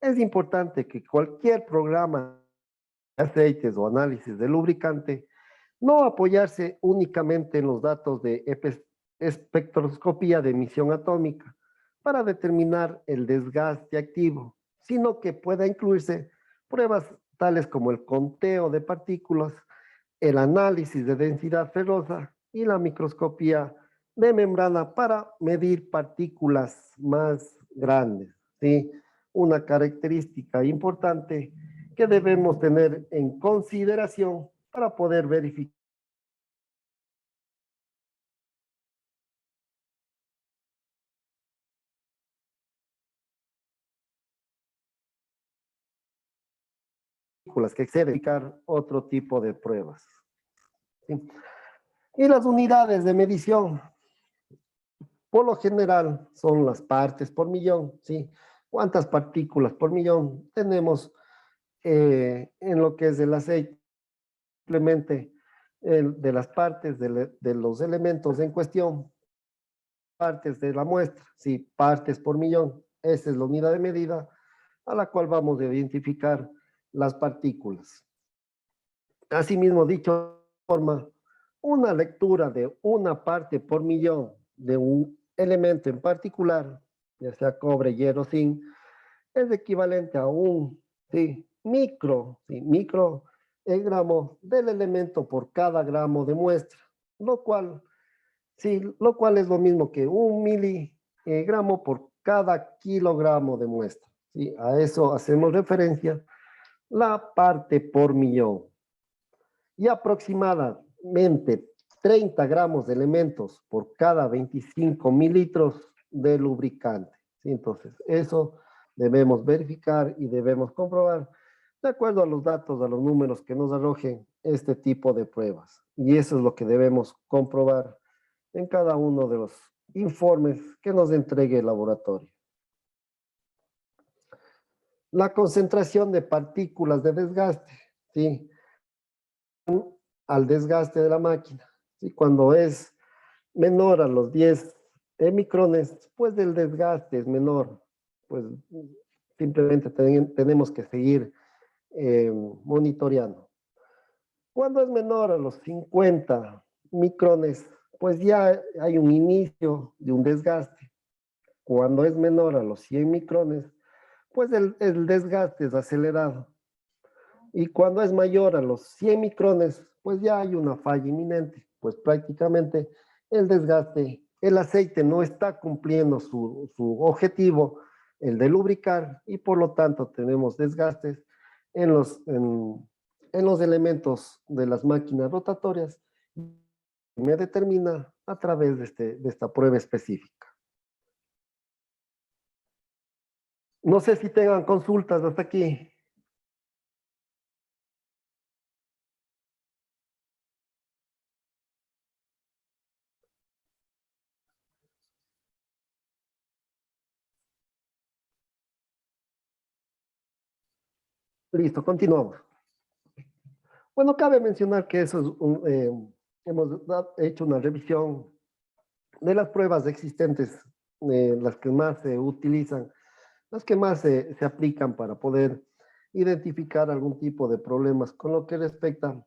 es importante que cualquier programa de aceites o análisis de lubricante no apoyarse únicamente en los datos de espectroscopía de emisión atómica para determinar el desgaste activo, sino que pueda incluirse pruebas tales como el conteo de partículas, el análisis de densidad ferrosa y la microscopía de membrana para medir partículas más grandes. ¿Sí? Una característica importante que debemos tener en consideración para poder verificar que exceden otro tipo de pruebas. ¿Sí? Y las unidades de medición, por lo general, son las partes por millón. ¿Sí? ¿Cuántas partículas por millón tenemos en lo que es el aceite? Simplemente de las partes de los elementos en cuestión, partes de la muestra, ¿sí? Partes por millón. Esa es la unidad de medida a la cual vamos a identificar las partículas. Asimismo, dicho de forma, una lectura de una parte por millón de un elemento en particular, ya sea cobre, hierro, zinc, es equivalente a un, sí, microgramo del elemento por cada gramo de muestra, lo cual, sí, lo cual es lo mismo que un miligramo por cada kilogramo de muestra. ¿Sí? A eso hacemos referencia, la parte por millón. Y aproximadamente 30 gramos de elementos por cada 25 mililitros de lubricante. ¿Sí? Entonces, eso debemos verificar y debemos comprobar de acuerdo a los datos, a los números que nos arrojen este tipo de pruebas. Y eso es lo que debemos comprobar en cada uno de los informes que nos entregue el laboratorio. La concentración de partículas de desgaste, ¿sí? Al desgaste de la máquina, ¿sí? Cuando es menor a los 10 micrones, pues el desgaste es menor, pues simplemente tenemos que seguir monitoreando. Cuando es menor a los 50 micrones, pues ya hay un inicio de un desgaste. Cuando es menor a los 100 micrones, pues el desgaste es acelerado. Y cuando es mayor a los 100 micrones, pues ya hay una falla inminente, pues prácticamente el desgaste, el aceite no está cumpliendo su objetivo, el de lubricar, y por lo tanto tenemos desgastes en los elementos de las máquinas rotatorias. Me determina a través de esta prueba específica. No sé si tengan consultas hasta aquí. Listo, continuamos. Bueno, cabe mencionar que eso es hemos hecho una revisión de las pruebas existentes, las que más se utilizan, las que más se aplican para poder identificar algún tipo de problemas con lo que respecta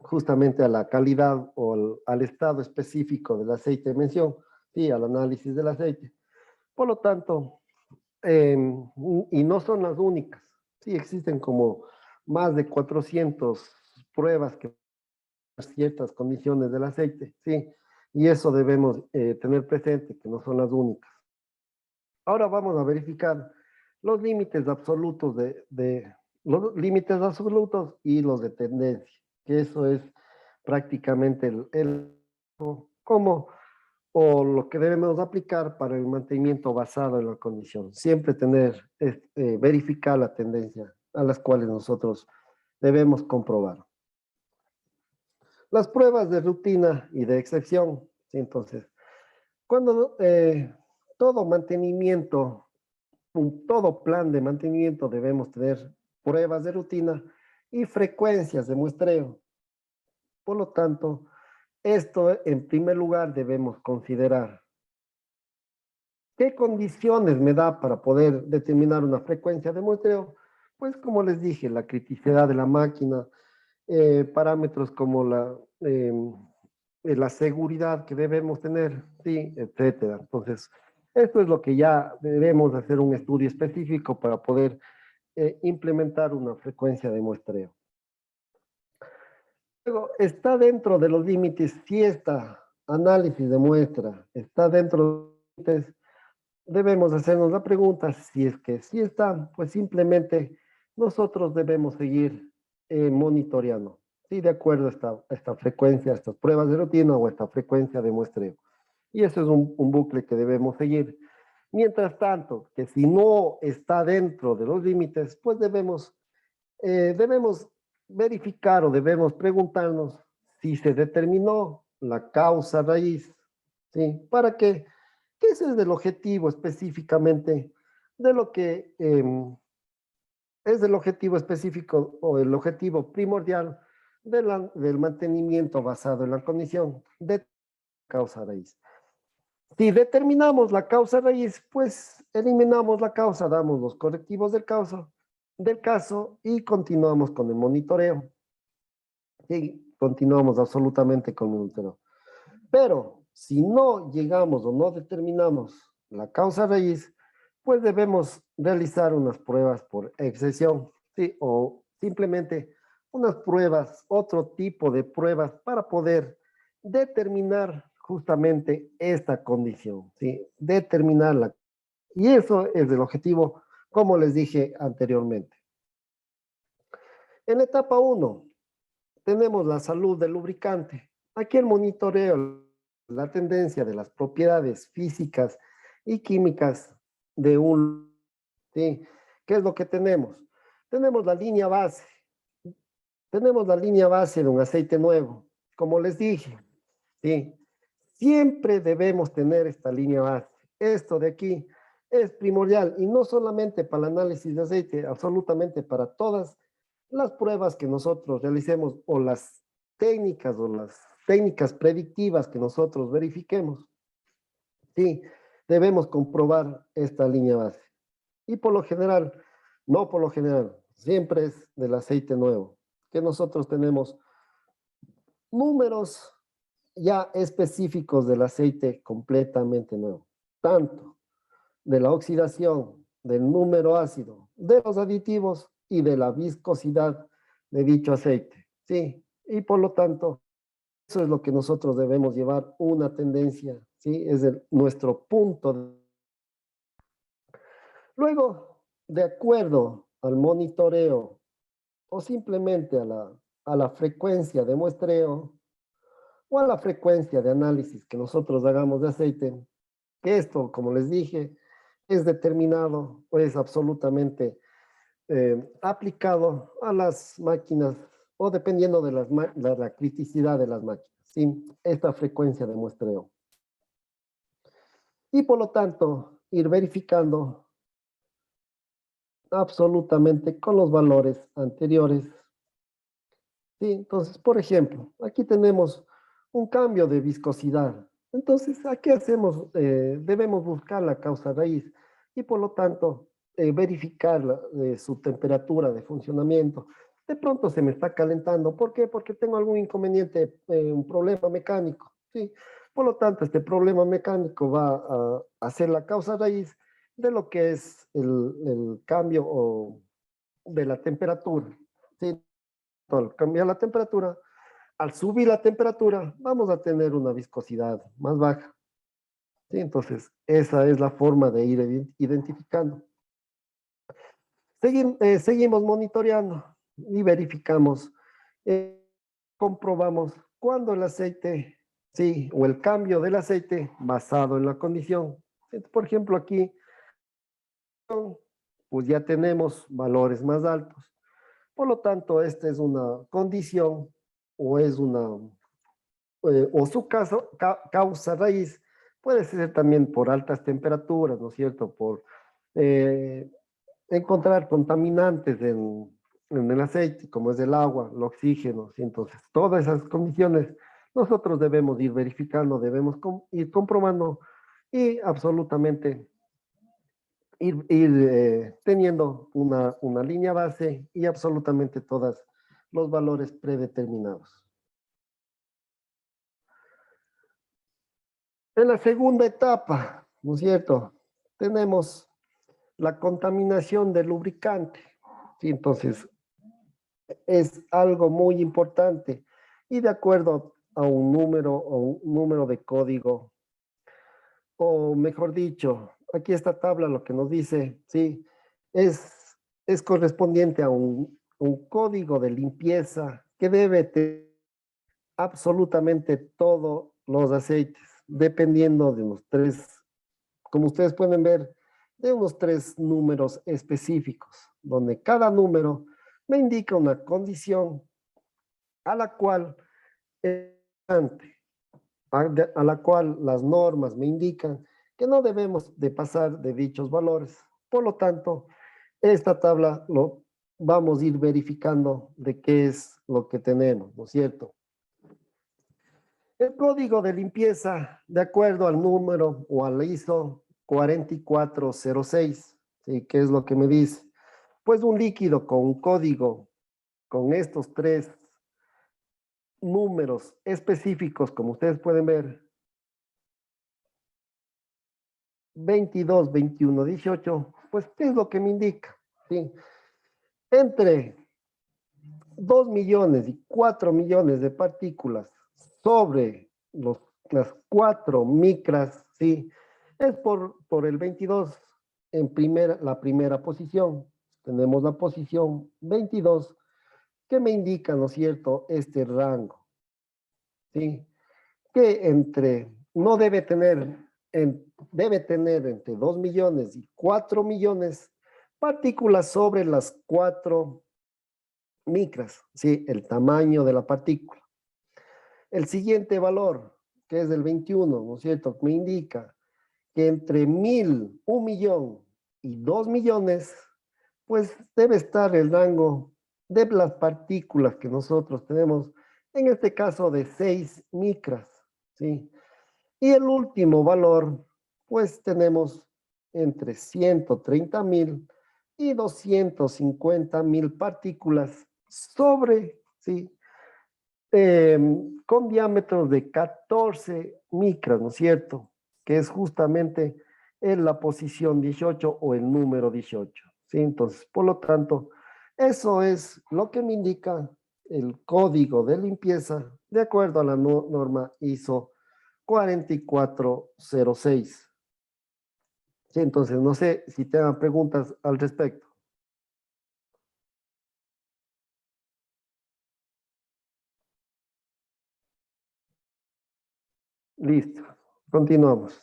justamente a la calidad o al estado específico del aceite de mención, sí, al análisis del aceite. Por lo tanto, eh, y no son las únicas, sí, existen como más de 400 pruebas que ciertas condiciones del aceite, sí, y eso debemos tener presente, que no son las únicas. Ahora vamos a verificar los límites absolutos los límites absolutos y los de tendencia, que eso es prácticamente cómo o lo que debemos aplicar para el mantenimiento basado en la condición. Siempre verificar la tendencia a las cuales nosotros debemos comprobar. Las pruebas de rutina y de excepción, ¿sí? Entonces, cuando todo mantenimiento, todo plan de mantenimiento debemos tener pruebas de rutina y frecuencias de muestreo. Por lo tanto, esto en primer lugar debemos considerar. ¿Qué condiciones me da para poder determinar una frecuencia de muestreo? Pues como les dije, la criticidad de la máquina, parámetros como la seguridad que debemos tener, sí, etcétera. Entonces, esto es lo que ya debemos hacer un estudio específico para poder implementar una frecuencia de muestreo. Luego, está dentro de los límites, si esta análisis de muestra está dentro de los límites, debemos hacernos la pregunta si es que sí está, pues simplemente nosotros debemos seguir monitoreando, ¿sí? De acuerdo a esta frecuencia, a estas pruebas de rutina o a esta frecuencia de muestreo. Y eso es un bucle que debemos seguir. Mientras tanto, que si no está dentro de los límites, pues debemos verificar o debemos preguntarnos si se determinó la causa raíz, ¿sí? ¿Para qué? Que ese es el objetivo específicamente de lo que es el objetivo específico o el objetivo primordial del mantenimiento basado en la condición de causa raíz. Si determinamos la causa raíz, pues eliminamos la causa, damos los correctivos del caso y continuamos con el monitoreo. y continuamos absolutamente con minutero. Pero si no llegamos o no determinamos la causa raíz, pues debemos realizar unas pruebas por excesión, ¿sí? O simplemente unas pruebas, otro tipo de pruebas para poder determinar justamente esta condición, ¿sí? Determinarla. Y eso es el objetivo, como les dije anteriormente. En la etapa 1 tenemos la salud del lubricante. Aquí el monitoreo, la tendencia de las propiedades físicas y químicas de un, ¿sí? ¿Qué es lo que tenemos? Tenemos la línea base. Tenemos la línea base de un aceite nuevo. Como les dije, ¿sí? Siempre debemos tener esta línea base. Esto de aquí es primordial y no solamente para el análisis de aceite, absolutamente para todas las pruebas que nosotros realicemos o las técnicas predictivas que nosotros verifiquemos. Sí, debemos comprobar esta línea base. Y por lo general, no por lo general, siempre es del aceite nuevo, que nosotros tenemos números ya específicos del aceite completamente nuevo, tanto de la oxidación, del número ácido, de los aditivos y de la viscosidad de dicho aceite. Sí, y por lo tanto, eso es lo que nosotros debemos llevar una tendencia, ¿sí? Es nuestro punto. Luego, de acuerdo al monitoreo o simplemente a la frecuencia de muestreo o a la frecuencia de análisis que nosotros hagamos de aceite, que esto, como les dije, es determinado o es absolutamente aplicado a las máquinas o dependiendo de la criticidad de las máquinas, ¿sí? Esta frecuencia de muestreo. Y por lo tanto, ir verificando absolutamente con los valores anteriores. ¿Sí? Entonces, por ejemplo, aquí tenemos un cambio de viscosidad. Entonces, ¿qué hacemos? Debemos buscar la causa raíz y por lo tanto verificar su temperatura de funcionamiento. De pronto se me está calentando. ¿Por qué? Porque tengo algún inconveniente, un problema mecánico. ¿Sí? Por lo tanto, este problema mecánico va a ser la causa raíz de lo que es el cambio de la temperatura. ¿Sí? Al cambiar la temperatura, al subir la temperatura, vamos a tener una viscosidad más baja. ¿Sí? Entonces, esa es la forma de ir identificando. Seguimos monitoreando y verificamos, comprobamos cuando el aceite, sí, o el cambio del aceite basado en la condición. Por ejemplo, aquí, pues ya tenemos valores más altos. Por lo tanto, esta es una condición o es o su causa raíz puede ser también por altas temperaturas, ¿no es cierto? Por eh, encontrar contaminantes en el aceite, como es el agua, el oxígeno, ¿sí? Entonces, todas esas condiciones nosotros debemos ir verificando, debemos ir comprobando y absolutamente ir teniendo una línea base y absolutamente todos los valores predeterminados. En la segunda etapa, ¿no es cierto? Tenemos la contaminación del lubricante. ¿Sí? Entonces, es algo muy importante y de acuerdo a un número de código, o mejor dicho, aquí esta tabla lo que nos dice, sí, es correspondiente a un código de limpieza que debe tener absolutamente todos los aceites, dependiendo de unos tres, como ustedes pueden ver, de unos tres números específicos, donde cada número me indica una condición a la cual, a la cual las normas me indican que no debemos de pasar de dichos valores. Por lo tanto, esta tabla lo vamos a ir verificando de qué es lo que tenemos, ¿no es cierto? El código de limpieza, de acuerdo al número o al ISO 4406, ¿sí? ¿Qué es lo que me dice? Pues un líquido con un código con estos tres números específicos, como ustedes pueden ver, 22, 21, 18, pues, ¿qué es lo que me indica? ¿Sí? Entre 2 millones y 4 millones de partículas sobre las 4 micras, ¿sí? Es por el 22 en la primera posición. Tenemos la posición 22 que me indica, ¿no es cierto?, este rango, ¿sí? Que no debe tener, debe tener entre 2 millones y 4 millones partículas sobre las 4 micras, ¿sí? El tamaño de la partícula. El siguiente valor, que es el 21, ¿no es cierto?, me indica que entre 1000, 1 millón y 2 millones, pues debe estar el rango de las partículas que nosotros tenemos, en este caso de 6 micras, ¿sí? Y el último valor, pues tenemos entre 130.000 y 250.000 partículas sobre, ¿sí? Con diámetros de 14 micras, ¿no es cierto? Que es justamente en la posición 18 o el número 18, ¿sí? Entonces, por lo tanto, eso es lo que me indica el código de limpieza de acuerdo a la norma ISO 4406. Sí, entonces, no sé si tengan preguntas al respecto. Listo, continuamos.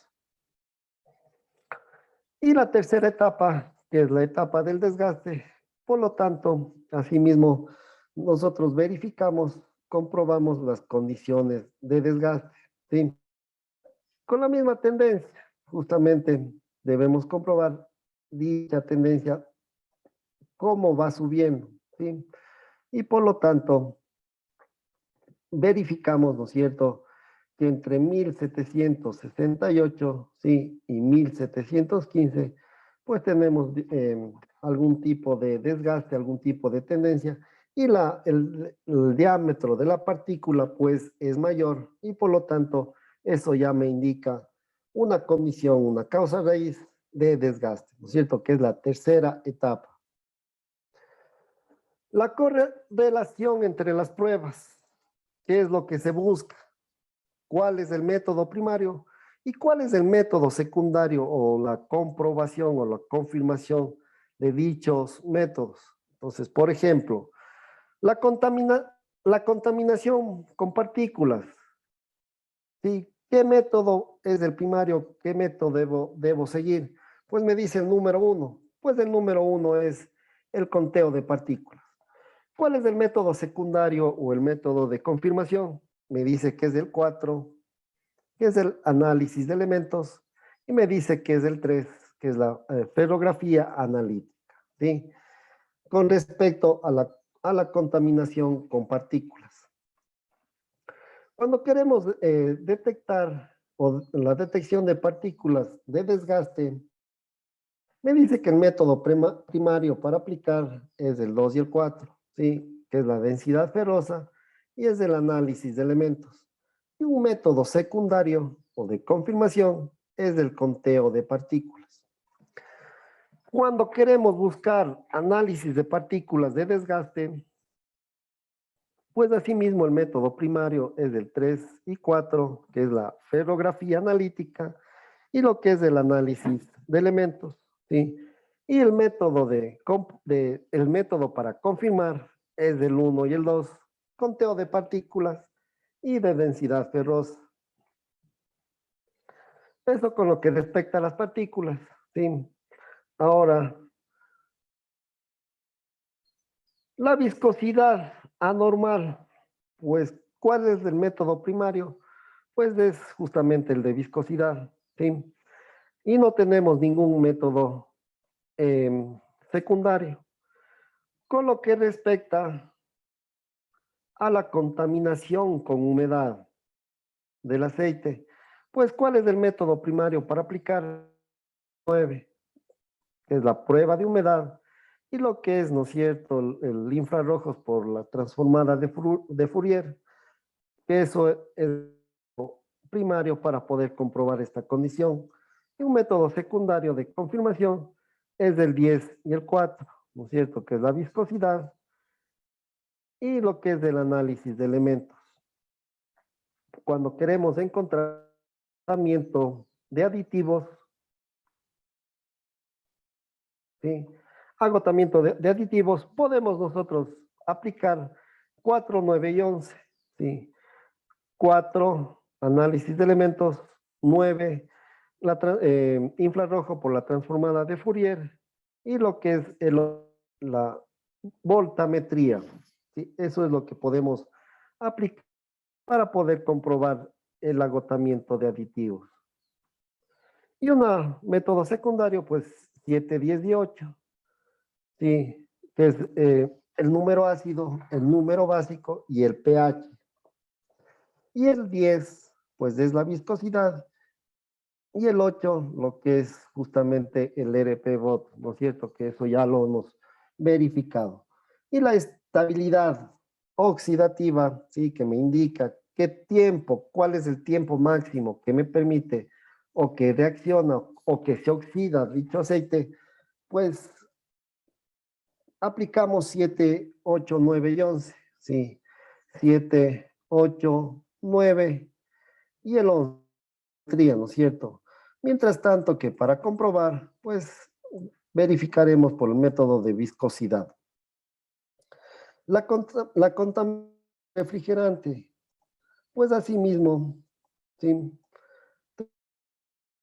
Y la tercera etapa, que es la etapa del desgaste, por lo tanto, asimismo, nosotros verificamos, comprobamos las condiciones de desgaste, ¿sí? Con la misma tendencia, justamente debemos comprobar dicha tendencia, cómo va subiendo, ¿sí? Y por lo tanto, verificamos, ¿no es cierto?, que entre 1768, ¿sí?, y 1715, pues tenemos algún tipo de desgaste, algún tipo de tendencia, y el diámetro de la partícula, pues, es mayor, y por lo tanto, eso ya me indica una condición, una causa raíz de desgaste, ¿no es cierto?, que es la tercera etapa. La correlación entre las pruebas, ¿qué es lo que se busca? ¿Cuál es el método primario y cuál es el método secundario o la comprobación o la confirmación de dichos métodos? Entonces, por ejemplo, la, la contaminación con partículas, ¿sí? ¿Qué método es el primario? ¿Qué método debo seguir? Pues me dice el número uno. Pues el número uno es el conteo de partículas. ¿Cuál es el método secundario o el método de confirmación? Me dice que es el 4, que es el análisis de elementos, y me dice que es el 3, que es la ferrografía analítica, ¿sí? Con respecto a la contaminación con partículas. Cuando queremos detectar o la detección de partículas de desgaste, me dice que el método primario para aplicar es el 2 y el 4, ¿sí? Que es la densidad ferrosa y es el análisis de elementos. Y un método secundario o de confirmación es el conteo de partículas. Cuando queremos buscar análisis de partículas de desgaste, pues asimismo el método primario es el 3 y 4, que es la ferrografía analítica, y lo que es el análisis de elementos, ¿sí? Y el método para confirmar es el 1 y el 2, conteo de partículas y de densidad ferrosa. Eso con lo que respecta a las partículas, ¿sí? Ahora, la viscosidad anormal, pues, ¿cuál es el método primario? Pues es justamente el de viscosidad, ¿sí? Y no tenemos ningún método secundario. Con lo que respecta a la contaminación con humedad del aceite, pues ¿cuál es el método primario para aplicar 9? Es la prueba de humedad y lo que es, ¿no es cierto?, el infrarrojos por la transformada de Fourier, que eso es primario para poder comprobar esta condición. Y un método secundario de confirmación es el 10 y el 4, ¿no es cierto? Que es la viscosidad y lo que es el análisis de elementos. Cuando queremos encontrar tratamiento de aditivos, ¿sí? Agotamiento de aditivos, podemos nosotros aplicar 4, 9 y 11, ¿sí? 4, análisis de elementos; 9, infrarrojo por la transformada de Fourier; y lo que es la voltametría, ¿sí? Eso es lo que podemos aplicar para poder comprobar el agotamiento de aditivos. Y un método secundario, pues 7, 10 y 8, ¿sí? Que es el número ácido, el número básico y el pH. Y el 10, pues es la viscosidad. Y el 8, lo que es justamente el RP-BOT, ¿no es cierto? Que eso ya lo hemos verificado. Y la estabilidad oxidativa, ¿sí? Que me indica qué tiempo, cuál es el tiempo máximo que me permite o que reacciona o que se oxida dicho aceite, pues aplicamos 7, 8, 9 y 11, ¿sí? 7, 8, 9 y el 11, ¿no es cierto? Mientras tanto que para comprobar, pues verificaremos por el método de viscosidad. La contaminación refrigerante, pues asimismo, ¿sí?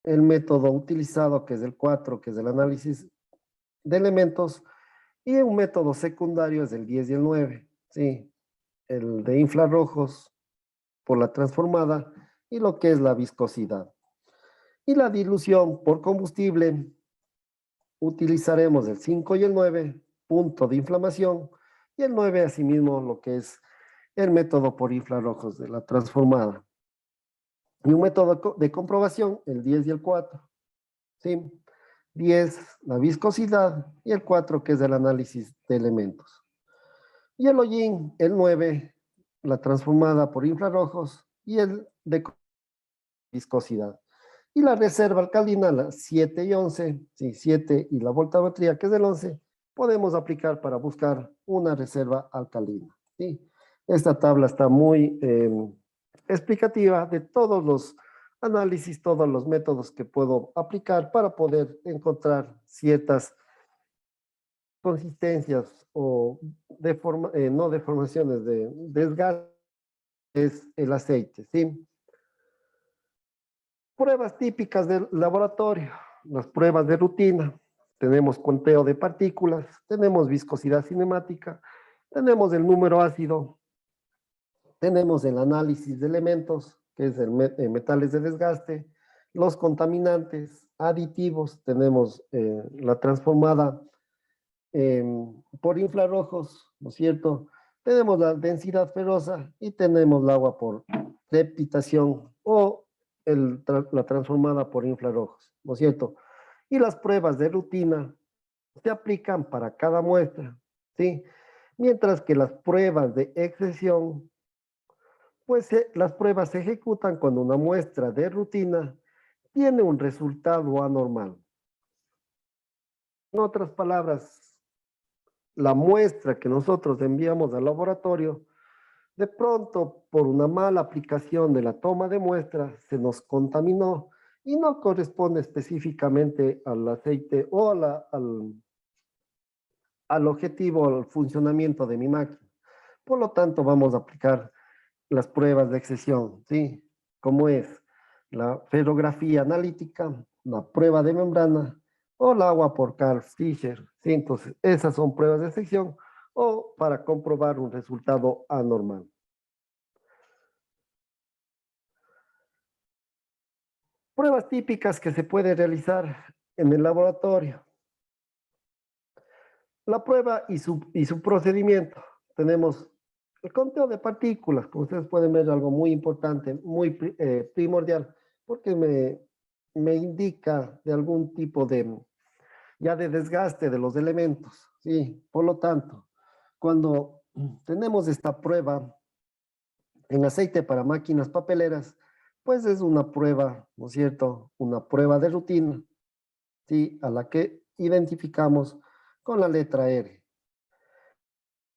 El método utilizado, que es el 4, que es el análisis de elementos, y un método secundario es el 10 y el 9, ¿sí? El de infrarrojos por la transformada y lo que es la viscosidad. Y la dilución por combustible, utilizaremos el 5 y el 9, punto de inflamación, y el 9 asimismo lo que es el método por infrarrojos de la transformada. Y un método de comprobación, el 10 y el 4, ¿sí? 10, la viscosidad, y el 4, que es el análisis de elementos. Y el hollín, el 9, la transformada por infrarrojos, y el de viscosidad. Y la reserva alcalina, la 7 y 11, sí, 7 y la voltametría, que es el 11, podemos aplicar para buscar una reserva alcalina, ¿sí? Esta tabla está muy explicativa de todos los análisis, todos los métodos que puedo aplicar para poder encontrar ciertas consistencias o no deformaciones, de desgaste es el aceite, ¿sí? Pruebas típicas del laboratorio, las pruebas de rutina. Tenemos conteo de partículas, tenemos viscosidad cinemática, tenemos el número ácido, tenemos el análisis de elementos, que es metales de desgaste, los contaminantes, aditivos, tenemos la transformada por infrarrojos, ¿no es cierto? Tenemos la densidad ferrosa y tenemos el agua por crepitación o la transformada por infrarrojos, ¿no es cierto? Y las pruebas de rutina se aplican para cada muestra, ¿sí? Mientras que las pruebas de excesión, pues las pruebas se ejecutan cuando una muestra de rutina tiene un resultado anormal. En otras palabras, la muestra que nosotros enviamos al laboratorio, de pronto por una mala aplicación de la toma de muestra, se nos contaminó y no corresponde específicamente al aceite o al objetivo, al funcionamiento de mi máquina. Por lo tanto, vamos a aplicar las pruebas de excesión, ¿sí? Como es la ferrografía analítica, la prueba de membrana o el agua por Carl Fischer, ¿sí? Entonces, esas son pruebas de excesión o para comprobar un resultado anormal. Pruebas típicas que se puede realizar en el laboratorio. La prueba y su procedimiento. Tenemos el conteo de partículas, como ustedes pueden ver, algo muy importante, muy primordial, porque me indica de algún tipo ya de desgaste de los elementos, ¿sí? Por lo tanto, cuando tenemos esta prueba, En aceite para máquinas papeleras, pues es una prueba, ¿no es cierto? Una prueba de rutina, ¿sí? A la que identificamos con la letra R.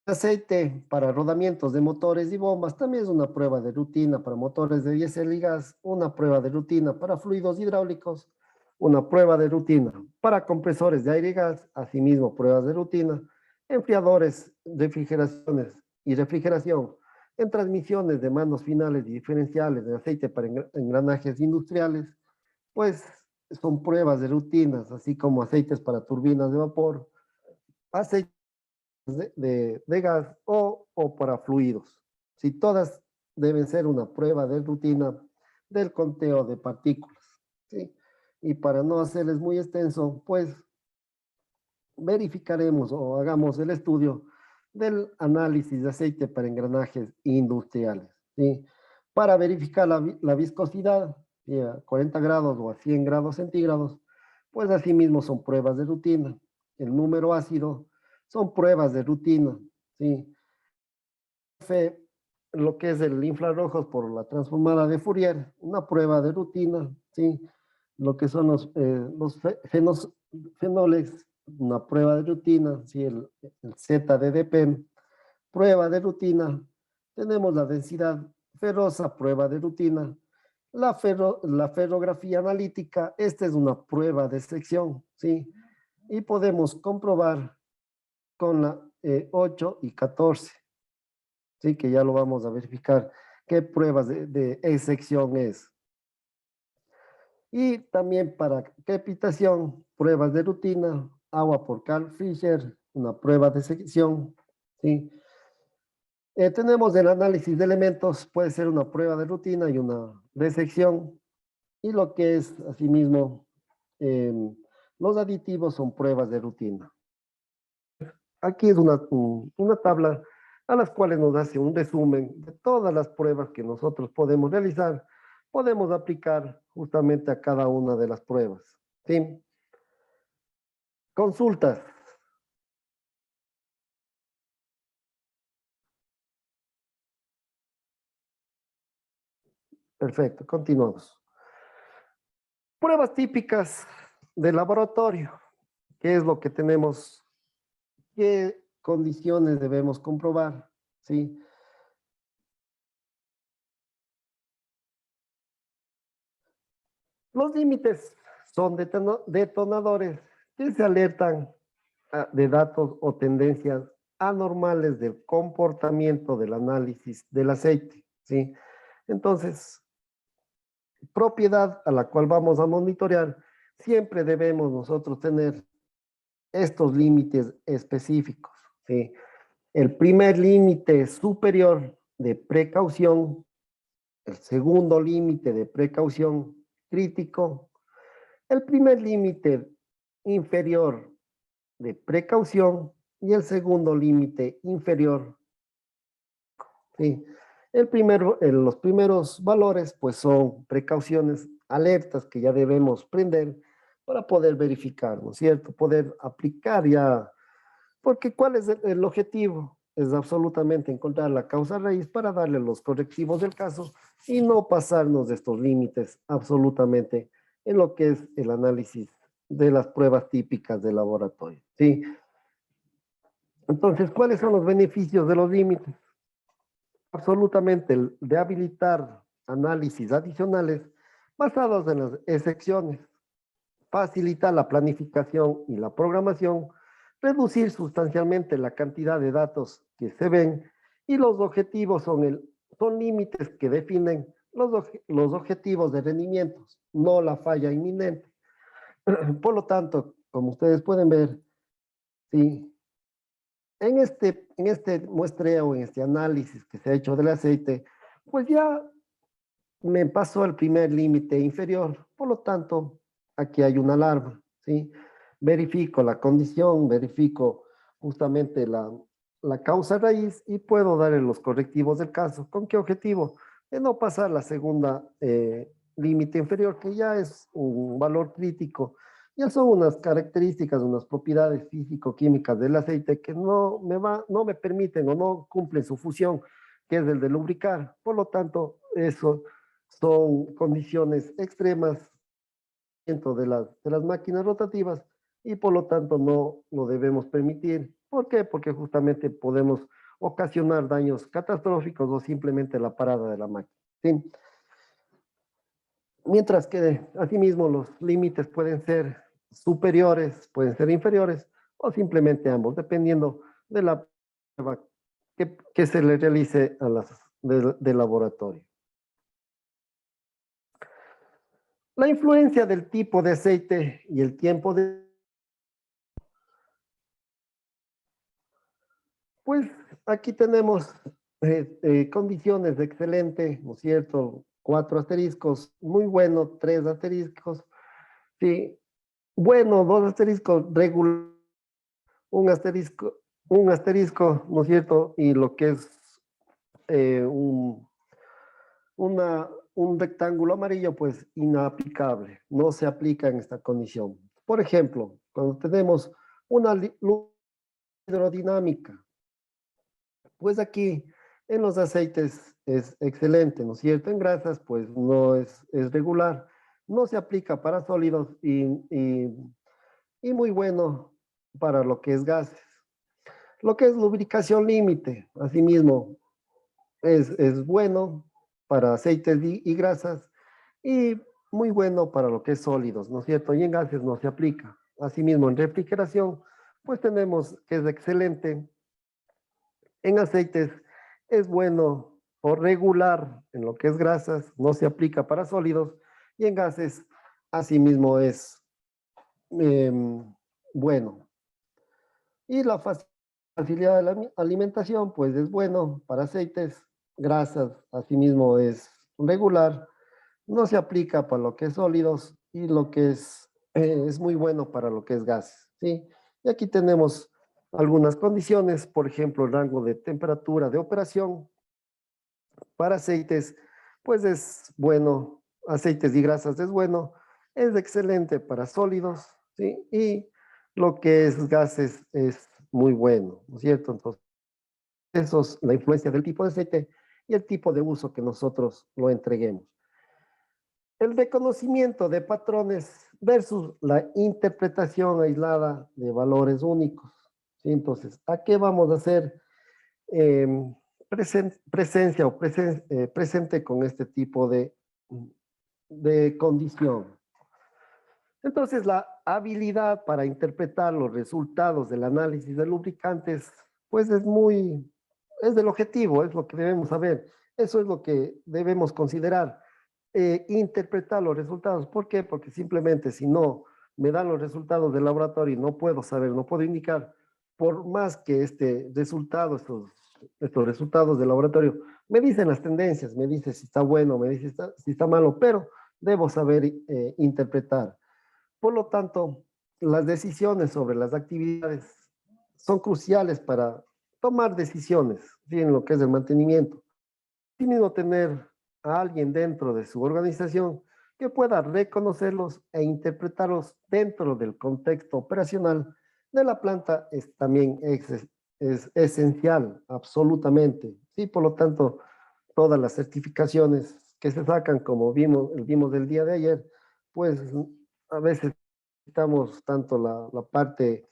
Aceite para rodamientos de motores y bombas también es una prueba de rutina para motores de diésel y gas, una prueba de rutina para fluidos hidráulicos, una prueba de rutina para compresores de aire y gas, asimismo pruebas de rutina, enfriadores, refrigeraciones y refrigeración, en transmisiones de mandos finales y diferenciales de aceite para engranajes industriales, pues son pruebas de rutinas, así como aceites para turbinas de vapor, aceite de gas o para fluidos. Si todas deben ser una prueba de rutina del conteo de partículas. ¿Sí? Y para no hacerles muy extenso, pues verificaremos o hagamos el estudio del análisis de aceite para engranajes industriales. ¿Sí? Para verificar la viscosidad, ¿sí? A 40 grados o a 100 grados centígrados, pues asimismo son pruebas de rutina. El número ácido son pruebas de rutina. ¿Sí? Lo que es el infrarrojos por la transformada de Fourier, una prueba de rutina. ¿Sí? Lo que son los fenoles, una prueba de rutina, ¿sí? El ZDDP, prueba de rutina. Tenemos la densidad ferrosa, prueba de rutina. La ferrografía analítica, esta es una prueba de sección, ¿sí? Y podemos comprobar con la 8 y 14, ¿sí? Que ya lo vamos a verificar qué pruebas de excepción es. Y también para crepitación, pruebas de rutina, agua por Carl Fisher, una prueba de sección, ¿sí? Tenemos el análisis de elementos, puede ser una prueba de rutina y una de sección, y lo que es, asimismo, los aditivos son pruebas de rutina. Aquí es una tabla a las cuales nos hace un resumen de todas las pruebas que nosotros podemos realizar, podemos aplicar justamente a cada una de las pruebas. ¿Sí? Consultas. Perfecto, continuamos. Pruebas típicas de laboratorio. ¿Qué es lo que tenemos? ¿Qué condiciones debemos comprobar? ¿Sí? Los límites son detonadores que se alertan de datos o tendencias anormales del comportamiento del análisis del aceite, ¿sí? Entonces, propiedad a la cual vamos a monitorear, siempre debemos nosotros tener estos límites específicos, ¿sí? El primer límite superior de precaución, el segundo límite de precaución crítico, el primer límite inferior de precaución y el segundo límite inferior. ¿Sí? Los primeros valores pues son precauciones, alertas que ya debemos prender para poder verificar, ¿no es cierto? Poder aplicar ya, porque ¿cuál es el objetivo? Es absolutamente encontrar la causa raíz para darle los correctivos del caso y no pasarnos de estos límites absolutamente en lo que es el análisis de las pruebas típicas del laboratorio, ¿sí? Entonces, ¿cuáles son los beneficios de los límites? Absolutamente el de habilitar análisis adicionales basados en las excepciones, facilitar la planificación y la programación, reducir sustancialmente la cantidad de datos que se ven y los objetivos son límites que definen los objetivos de rendimientos, no la falla inminente. Por lo tanto, como ustedes pueden ver, sí, en este muestreo, en este análisis que se ha hecho del aceite, pues ya me pasó el primer límite inferior. Por lo tanto, aquí hay una alarma, ¿sí? Verifico la condición, verifico justamente la causa raíz y puedo darle los correctivos del caso. ¿Con qué objetivo? De no pasar la segunda límite inferior, que ya es un valor crítico. Ya son unas características, unas propiedades físico-químicas del aceite que no me permiten o no cumplen su función que es el de lubricar. Por lo tanto, eso son condiciones extremas dentro de las máquinas rotativas y por lo tanto no lo debemos permitir. ¿Por qué? Porque justamente podemos ocasionar daños catastróficos o simplemente la parada de la máquina. ¿Sí? Mientras que asimismo los límites pueden ser superiores, pueden ser inferiores o simplemente ambos, dependiendo de la prueba que se le realice a las del laboratorio. La influencia del tipo de aceite y el tiempo de... Pues aquí tenemos condiciones de excelente, ¿no es cierto? 4 asteriscos, muy bueno, 3 asteriscos, sí, bueno, 2 asteriscos, regular, un asterisco, un asterisco, ¿no es cierto? Y lo que es eh, un, un rectángulo amarillo, pues inaplicable, no se aplica en esta condición. Por ejemplo, cuando tenemos una luz hidrodinámica, pues aquí en los aceites es excelente, ¿no es cierto? En grasas, pues no es regular, no se aplica para sólidos y muy bueno para lo que es gases. Lo que es lubricación límite, asimismo, es bueno para aceites y grasas y muy bueno para lo que es sólidos, ¿no es cierto? Y en gases no se aplica. Asimismo, en refrigeración, pues tenemos que es excelente. En aceites es bueno o regular en lo que es grasas, no se aplica para sólidos. Y en gases, asimismo, es eh, bueno. Y la facilidad de la alimentación, pues es bueno para aceites, grasas, asimismo es regular, no se aplica para lo que es sólidos y lo que es muy bueno para lo que es gases, ¿sí? Y aquí tenemos algunas condiciones, por ejemplo, el rango de temperatura de operación para aceites, pues es bueno, aceites y grasas es bueno, es excelente para sólidos, ¿sí? Y lo que es gases es muy bueno, ¿no es cierto? Entonces, eso es la influencia del tipo de aceite y el tipo de uso que nosotros lo entreguemos. El reconocimiento de patrones versus la interpretación aislada de valores únicos, ¿sí? Entonces, ¿a qué vamos a hacer eh, presencia o presente con este tipo de condición? Entonces, la habilidad para interpretar los resultados del análisis de lubricantes, pues es del objetivo, es lo que debemos saber. Eso es lo que debemos considerar. Interpretar los resultados. ¿Por qué? Porque simplemente si no me dan los resultados del laboratorio, no puedo saber, no puedo indicar, por más que este resultado, estos resultados del laboratorio, me dicen las tendencias, me dice si está bueno, me dice si está malo, pero debo saber interpretar. Por lo tanto, las decisiones sobre las actividades son cruciales para tomar decisiones, ¿sí? En lo que es el mantenimiento. Tiene que tener a alguien dentro de su organización que pueda reconocerlos e interpretarlos dentro del contexto operacional de la planta también es esencial, absolutamente. Sí, por lo tanto, todas las certificaciones que se sacan, como vimos el día de ayer, pues a veces necesitamos tanto la parte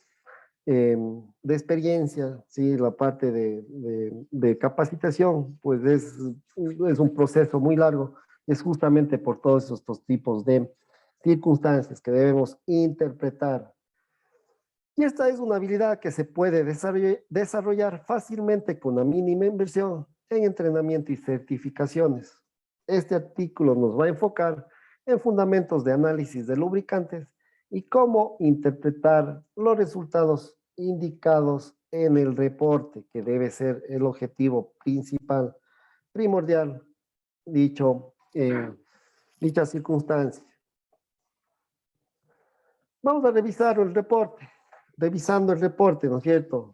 de experiencia, ¿sí? La parte de capacitación, pues es un proceso muy largo, es justamente por todos estos tipos de circunstancias que debemos interpretar. Y esta es una habilidad que se puede desarrollar fácilmente con una mínima inversión en entrenamiento y certificaciones. Este artículo nos va a enfocar en fundamentos de análisis de lubricantes y cómo interpretar los resultados indicados en el reporte, que debe ser el objetivo principal, primordial, dicho en dicha circunstancia. Vamos a revisar el reporte, revisando el reporte, ¿no es cierto?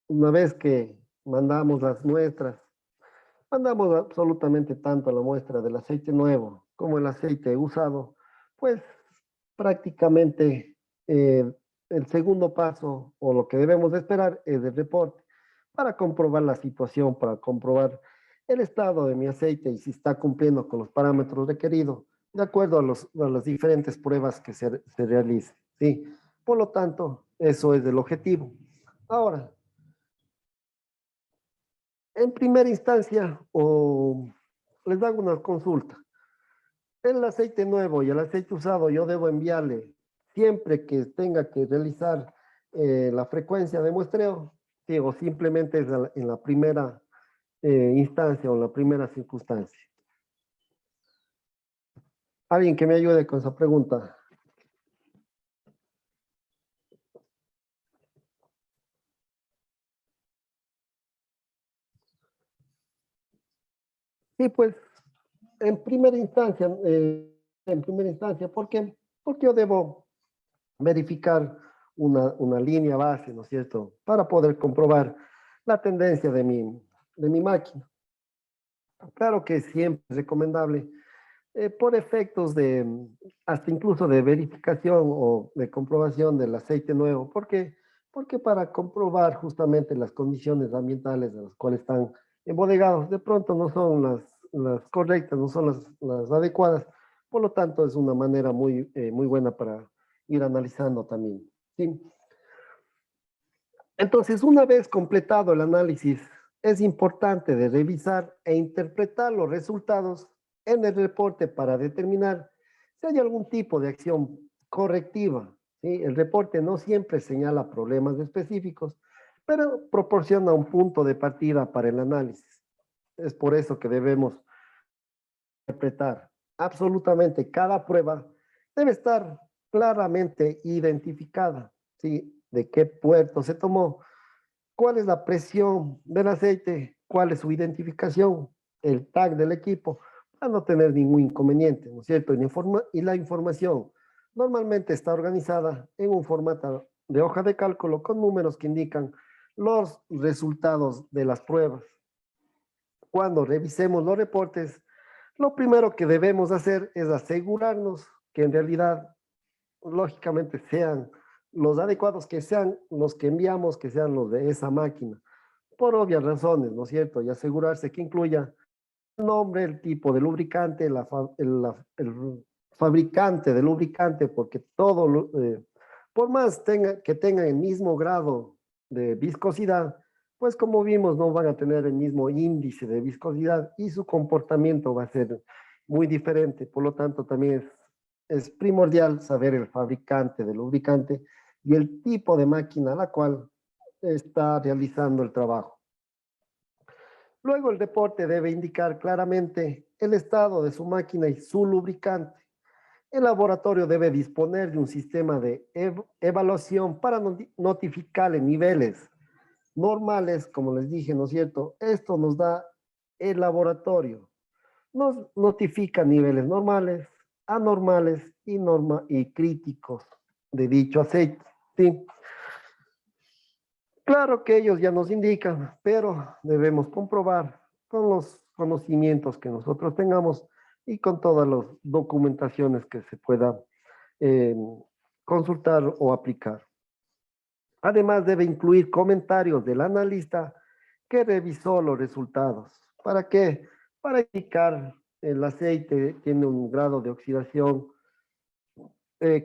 Una vez que mandamos las muestras, mandamos absolutamente tanto la muestra del aceite nuevo como el aceite usado, pues prácticamente eh, el segundo paso o lo que debemos de esperar es el reporte para comprobar la situación, para comprobar el estado de mi aceite y si está cumpliendo con los parámetros requeridos, de acuerdo a las diferentes pruebas que se realicen, ¿sí? Por lo tanto, eso es el objetivo. Ahora, en primera instancia, les hago una consulta. El aceite nuevo y el aceite usado yo debo enviarle siempre que tenga que realizar la frecuencia de muestreo, sí, o simplemente es en la primera instancia o en la primera circunstancia. Alguien que me ayude con esa pregunta. Sí, pues en primera instancia, ¿por qué? Porque yo debo verificar una línea base, ¿no es cierto? Para poder comprobar la tendencia de mi máquina. Claro que siempre es recomendable, por efectos hasta incluso de verificación o de comprobación del aceite nuevo. ¿Por qué? Porque para comprobar justamente las condiciones ambientales de las cuales están embodegados, de pronto no son las correctas, no son las adecuadas. Por lo tanto, es una manera muy buena para ir analizando también. ¿Sí? Entonces, una vez completado el análisis, es importante de revisar e interpretar los resultados en el reporte para determinar si hay algún tipo de acción correctiva. ¿Sí? El reporte no siempre señala problemas específicos, pero proporciona un punto de partida para el análisis. Es por eso que debemos interpretar absolutamente cada prueba debe estar claramente identificada, ¿sí? De qué puerto se tomó, cuál es la presión del aceite, cuál es su identificación, el tag del equipo, para no tener ningún inconveniente, ¿no es cierto? Y la información normalmente está organizada en un formato de hoja de cálculo con números que indican los resultados de las pruebas. Cuando revisemos los reportes, lo primero que debemos hacer es asegurarnos que en realidad, lógicamente, sean los adecuados, que sean los que enviamos, que sean los de esa máquina por obvias razones, ¿no es cierto? Y asegurarse que incluya el nombre, el tipo de lubricante, el fabricante de lubricante, porque por más que tengan el mismo grado de viscosidad, pues como vimos, no van a tener el mismo índice de viscosidad y su comportamiento va a ser muy diferente. Por lo tanto, también es primordial saber el fabricante del lubricante y el tipo de máquina a la cual está realizando el trabajo. Luego el reporte debe indicar claramente el estado de su máquina y su lubricante. El laboratorio debe disponer de un sistema de evaluación para notificarle niveles normales, como les dije, ¿no es cierto? Esto nos da el laboratorio. Nos notifica niveles normales, anormales y críticos de dicho aceite. ¿Sí? Claro que ellos ya nos indican, pero debemos comprobar con los conocimientos que nosotros tengamos y con todas las documentaciones que se pueda eh, consultar o aplicar. Además, debe incluir comentarios del analista que revisó los resultados. ¿Para qué? Para indicar el aceite tiene un grado de oxidación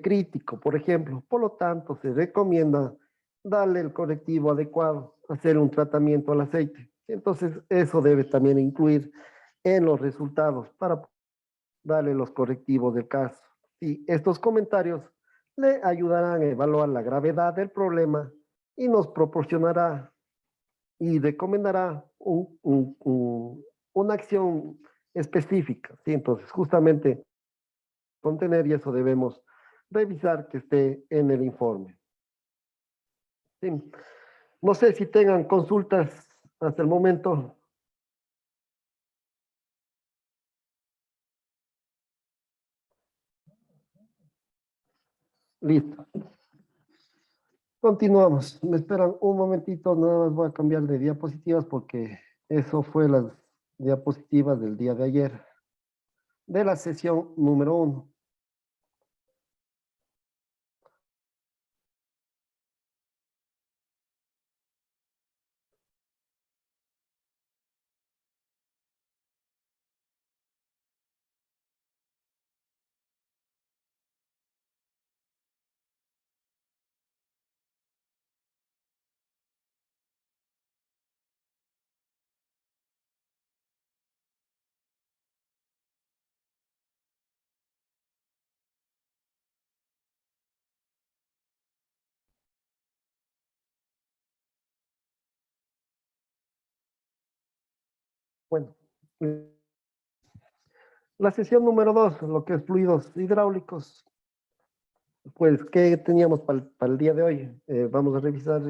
crítico, por ejemplo. Por lo tanto, se recomienda darle el correctivo adecuado, hacer un tratamiento al aceite. Entonces, eso debe también incluir en los resultados para darle los correctivos del caso. Y estos comentarios le ayudarán a evaluar la gravedad del problema y nos proporcionará y recomendará una acción específica. ¿Sí? Entonces, justamente contener y eso debemos revisar que esté en el informe. ¿Sí? No sé si tengan consultas hasta el momento. Listo. Continuamos. Me esperan un momentito, nada más voy a cambiar de diapositivas porque eso fue las diapositivas del día de ayer, de la sesión número 1. Bueno, la sesión número 2, lo que es fluidos hidráulicos, pues, ¿qué teníamos para el día de hoy? Vamos a revisar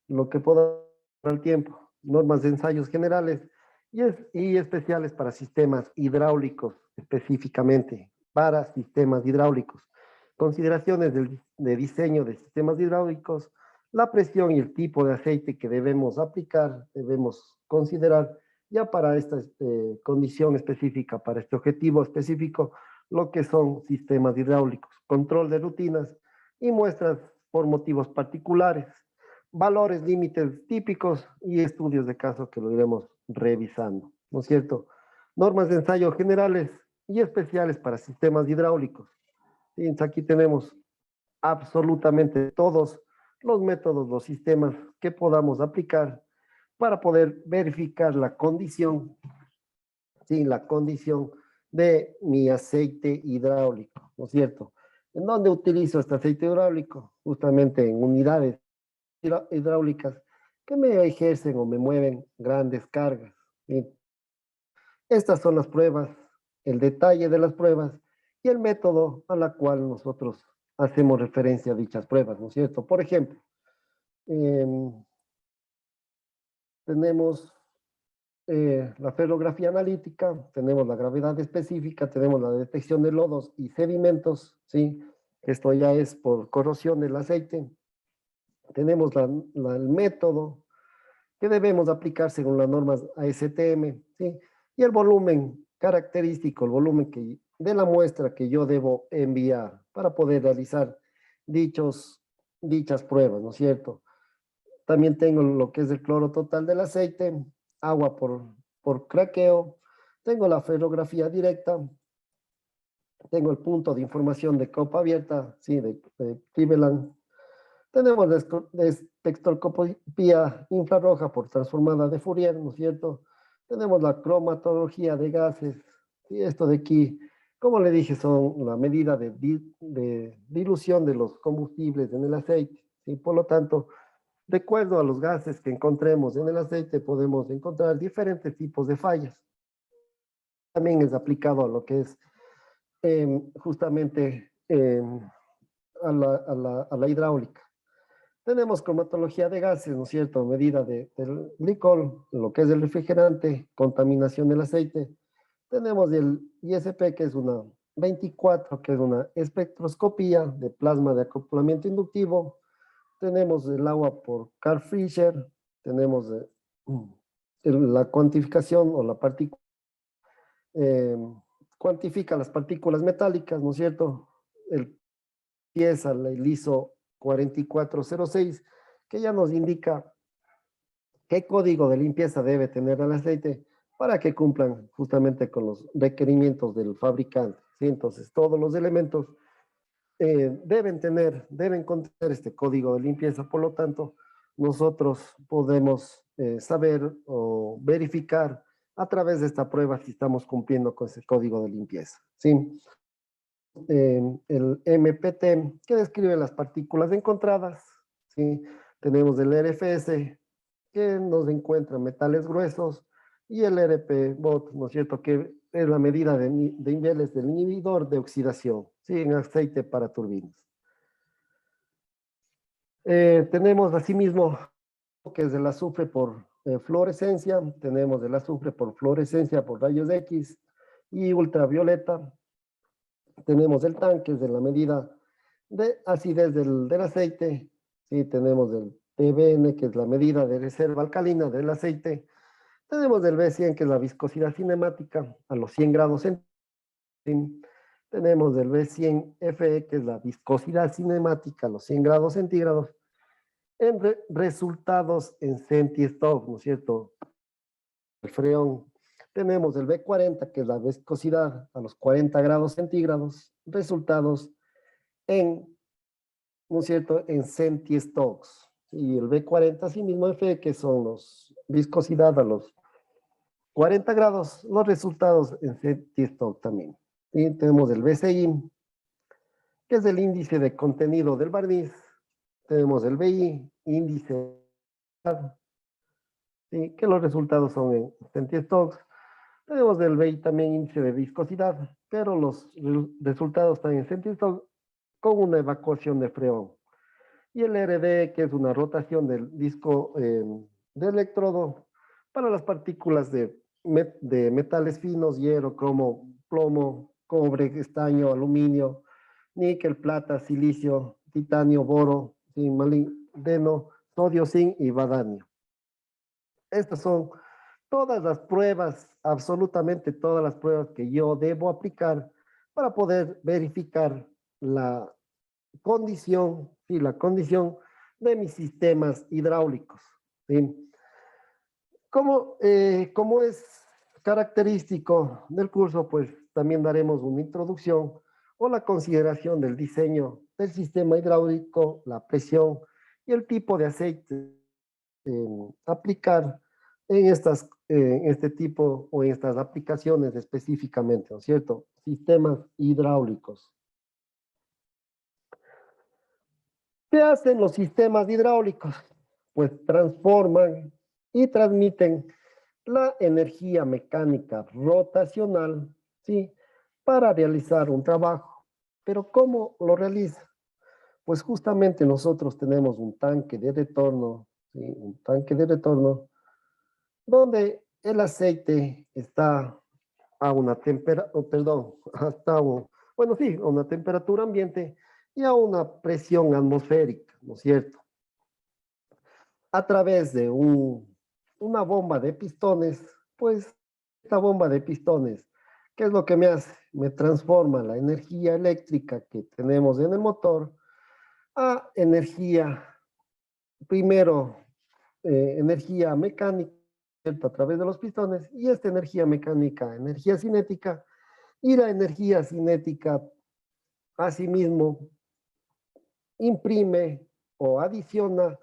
lo que pueda al tiempo, normas de ensayos generales y especiales para sistemas hidráulicos, específicamente para sistemas hidráulicos. Consideraciones de diseño de sistemas hidráulicos, la presión y el tipo de aceite que debemos aplicar, debemos considerar ya para esta condición específica, para este objetivo específico, lo que son sistemas hidráulicos, control de rutinas y muestras por motivos particulares, valores límites típicos y estudios de caso que lo iremos revisando, ¿no es cierto? Normas de ensayo generales y especiales para sistemas hidráulicos. Y aquí tenemos absolutamente todos los métodos, los sistemas que podamos aplicar para poder verificar la condición, sí, la condición de mi aceite hidráulico, ¿no es cierto? ¿En dónde utilizo este aceite hidráulico? Justamente en unidades hidráulicas que me ejercen o me mueven grandes cargas. ¿Sí? Estas son las pruebas, el detalle de las pruebas y el método a la cual nosotros hacemos referencia a dichas pruebas, ¿no es cierto? Por ejemplo, eh, tenemos la ferrografía analítica, tenemos la gravedad específica, tenemos la detección de lodos y sedimentos, ¿sí? Esto ya es por corrosión del aceite. Tenemos el método que debemos aplicar según las normas ASTM, ¿sí? Y el volumen característico, el volumen de la muestra que yo debo enviar para poder realizar dichas pruebas, ¿no es cierto? También tengo lo que es el cloro total del aceite, agua por craqueo, tengo la ferrografía directa, tengo el punto de información de copa abierta, sí, de Cleveland. Tenemos espectroscopía infrarroja por transformada de Fourier, ¿no es cierto? Tenemos la cromatología de gases, y esto de aquí, como le dije, son la medida de dilución de los combustibles en el aceite, ¿sí? Por lo tanto, de acuerdo a los gases que encontremos en el aceite, podemos encontrar diferentes tipos de fallas. También es aplicado a lo que es justamente a la hidráulica. Tenemos cromatología de gases, ¿no es cierto? Medida del glicol, lo que es el refrigerante, contaminación del aceite. Tenemos el ISP, que es una 24, que es una espectroscopía de plasma de acoplamiento inductivo. Tenemos el agua por Carl Fisher. Tenemos la cuantificación o la partícula. Cuantifica las partículas metálicas, ¿no es cierto? Pieza, el ISO 4406, que ya nos indica qué código de limpieza debe tener el aceite para que cumplan justamente con los requerimientos del fabricante, ¿sí? Entonces, todos los elementos deben contener este código de limpieza, por lo tanto, nosotros podemos saber o verificar a través de esta prueba si estamos cumpliendo con ese código de limpieza, ¿sí? El MPT, que describe las partículas encontradas, ¿sí? Tenemos el RFS, que nos encuentra metales gruesos, y el RP-BOT, ¿no es cierto?, que es la medida de niveles del inhibidor de oxidación, ¿sí? En aceite para turbinas. Tenemos asimismo que es el azufre por fluorescencia, tenemos el azufre por fluorescencia por rayos X y ultravioleta. Tenemos el tanque, es de la medida de acidez del aceite. Sí, tenemos el TBN, que es la medida de reserva alcalina del aceite. Tenemos el B100, que es la viscosidad cinemática a los 100 grados centígrados. Tenemos el B100FE, que es la viscosidad cinemática a los 100 grados centígrados. En resultados en centistock, ¿no es cierto? El freón. Tenemos el B40, que es la viscosidad a los 40 grados centígrados, resultados ¿no es cierto?, en centistocks. Y el B40, asimismo, F, que son los viscosidad a los 40 grados, los resultados en centistock también. Y tenemos el BCI, que es el índice de contenido del barniz. Tenemos el BI, índice, ¿sí? Que los resultados son en centistoks. Tenemos el BI también índice de viscosidad, pero los resultados están en centistok con una evacuación de freón. Y el RD, que es una rotación del disco de electrodo para las partículas de metales finos, hierro, cromo, plomo, cobre, estaño, aluminio, níquel, plata, silicio, titanio, boro, zinc, molibdeno, sodio, zinc y vadanio. Estas son todas las pruebas, absolutamente todas las pruebas que yo debo aplicar para poder verificar la condición, sí, la condición de mis sistemas hidráulicos. ¿Sí? Como es característico del curso, pues también daremos una introducción o la consideración del diseño del sistema hidráulico, la presión y el tipo de aceite aplicar en este tipo o en estas aplicaciones específicamente, ¿no es cierto? Sistemas hidráulicos. ¿Qué hacen los sistemas hidráulicos? Pues transforman y transmiten la energía mecánica rotacional, ¿sí? Para realizar un trabajo. Pero ¿cómo lo realiza? Pues justamente nosotros tenemos un tanque de retorno, ¿sí? Un tanque de retorno donde el aceite está a una temperatura, perdón, bueno, sí, a una temperatura ambiente y a una presión atmosférica, ¿no es cierto? A través de una bomba de pistones, pues esta bomba de pistones, ¿qué es lo que me hace? Me transforma la energía eléctrica que tenemos en el motor a energía, primero, energía mecánica a través de los pistones y esta energía mecánica, energía cinética, y la energía cinética asimismo imprime o adiciona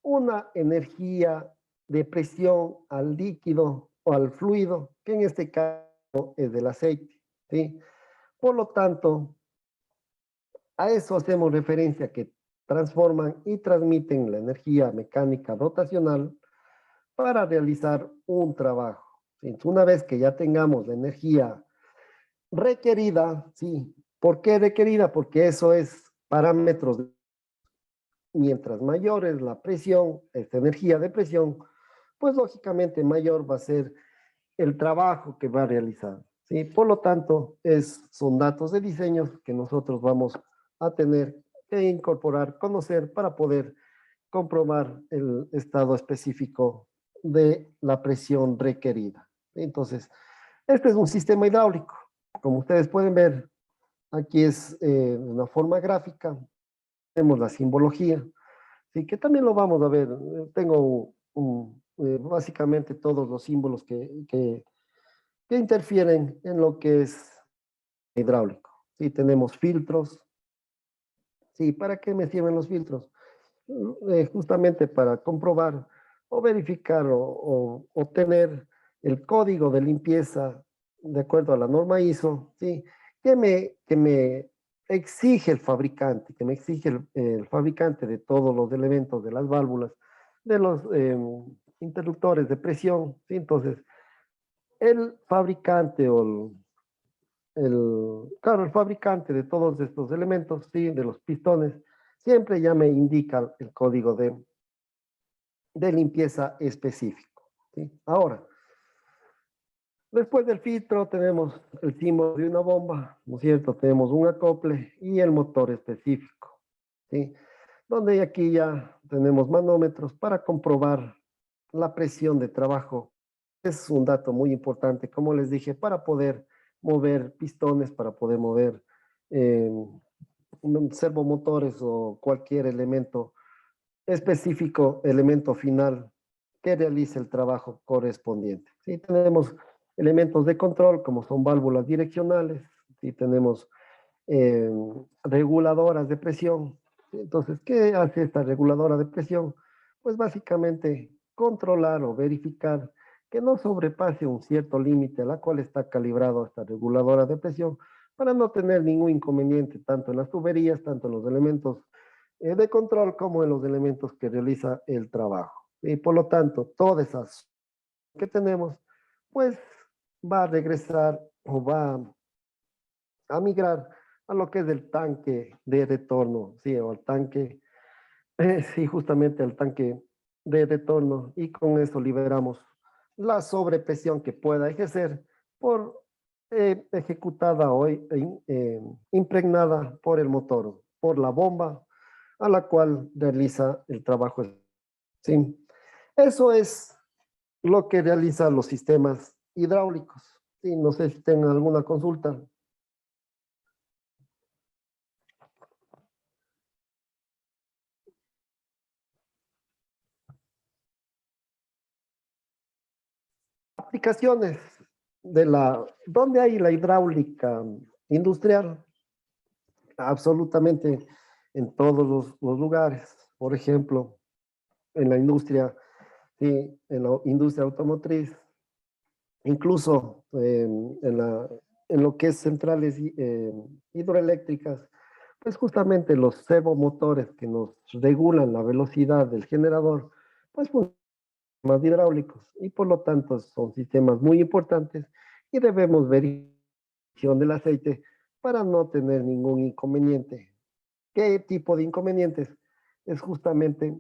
una energía de presión al líquido o al fluido, que en este caso es del aceite, ¿sí? Por lo tanto, a eso hacemos referencia que transforman y transmiten la energía mecánica rotacional para realizar un trabajo. ¿Sí? Una vez que ya tengamos la energía requerida, ¿sí? ¿Por qué requerida? Porque eso es parámetros. Mientras mayor es la presión, esta energía de presión, pues lógicamente mayor va a ser el trabajo que va a realizar. ¿Sí? Por lo tanto, son datos de diseño que nosotros vamos a tener que incorporar, conocer para poder comprobar el estado específico de la presión requerida. Entonces, este es un sistema hidráulico. Como ustedes pueden ver, aquí es una forma gráfica, tenemos la simbología, ¿sí? Que también lo vamos a ver. Tengo básicamente todos los símbolos que interfieren en lo que es hidráulico. ¿Sí? Tenemos filtros. ¿Sí? ¿Para qué me sirven los filtros? Justamente para comprobar o verificar o obtener el código de limpieza de acuerdo a la norma ISO, ¿sí? Que me exige el fabricante, que me exige el fabricante de todos los elementos de las válvulas, de los interruptores de presión, ¿sí? Entonces, el fabricante claro, el fabricante de todos estos elementos, ¿sí? De los pistones, siempre ya me indica el código de limpieza específico, ¿sí? Ahora, después del filtro tenemos el símbolo de una bomba, ¿no es cierto? Tenemos un acople y el motor específico, ¿sí? Donde aquí ya tenemos manómetros para comprobar la presión de trabajo. Es un dato muy importante, como les dije, para poder mover pistones, para poder mover eh, servomotores o cualquier elemento específico, elemento final que realice el trabajo correspondiente. ¿Sí? Tenemos elementos de control como son válvulas direccionales, ¿sí? Tenemos eh, reguladoras de presión. Entonces, ¿qué hace esta reguladora de presión? Pues básicamente controlar o verificar que no sobrepase un cierto límite a la cual está calibrado esta reguladora de presión para no tener ningún inconveniente tanto en las tuberías, tanto en los elementos de control como en los elementos que realiza el trabajo. Y por lo tanto, todas esas que tenemos, pues va a regresar o va a migrar a lo que es el tanque de retorno, sí, o al tanque, sí, justamente al tanque de retorno, y con eso liberamos la sobrepresión que pueda ejercer por ejecutada o impregnada por el motor, por la bomba a la cual realiza el trabajo. Sí, eso es lo que realizan los sistemas hidráulicos. Sí, no sé si tengan alguna consulta. Aplicaciones ¿dónde hay la hidráulica industrial? Absolutamente en todos los lugares. Por ejemplo, en la industria, sí, en la industria automotriz, incluso en lo que es centrales hidroeléctricas, pues justamente los servomotores que nos regulan la velocidad del generador, pues más hidráulicos, y por lo tanto son sistemas muy importantes y debemos verificar del aceite para no tener ningún inconveniente. ¿Qué tipo de inconvenientes? Es justamente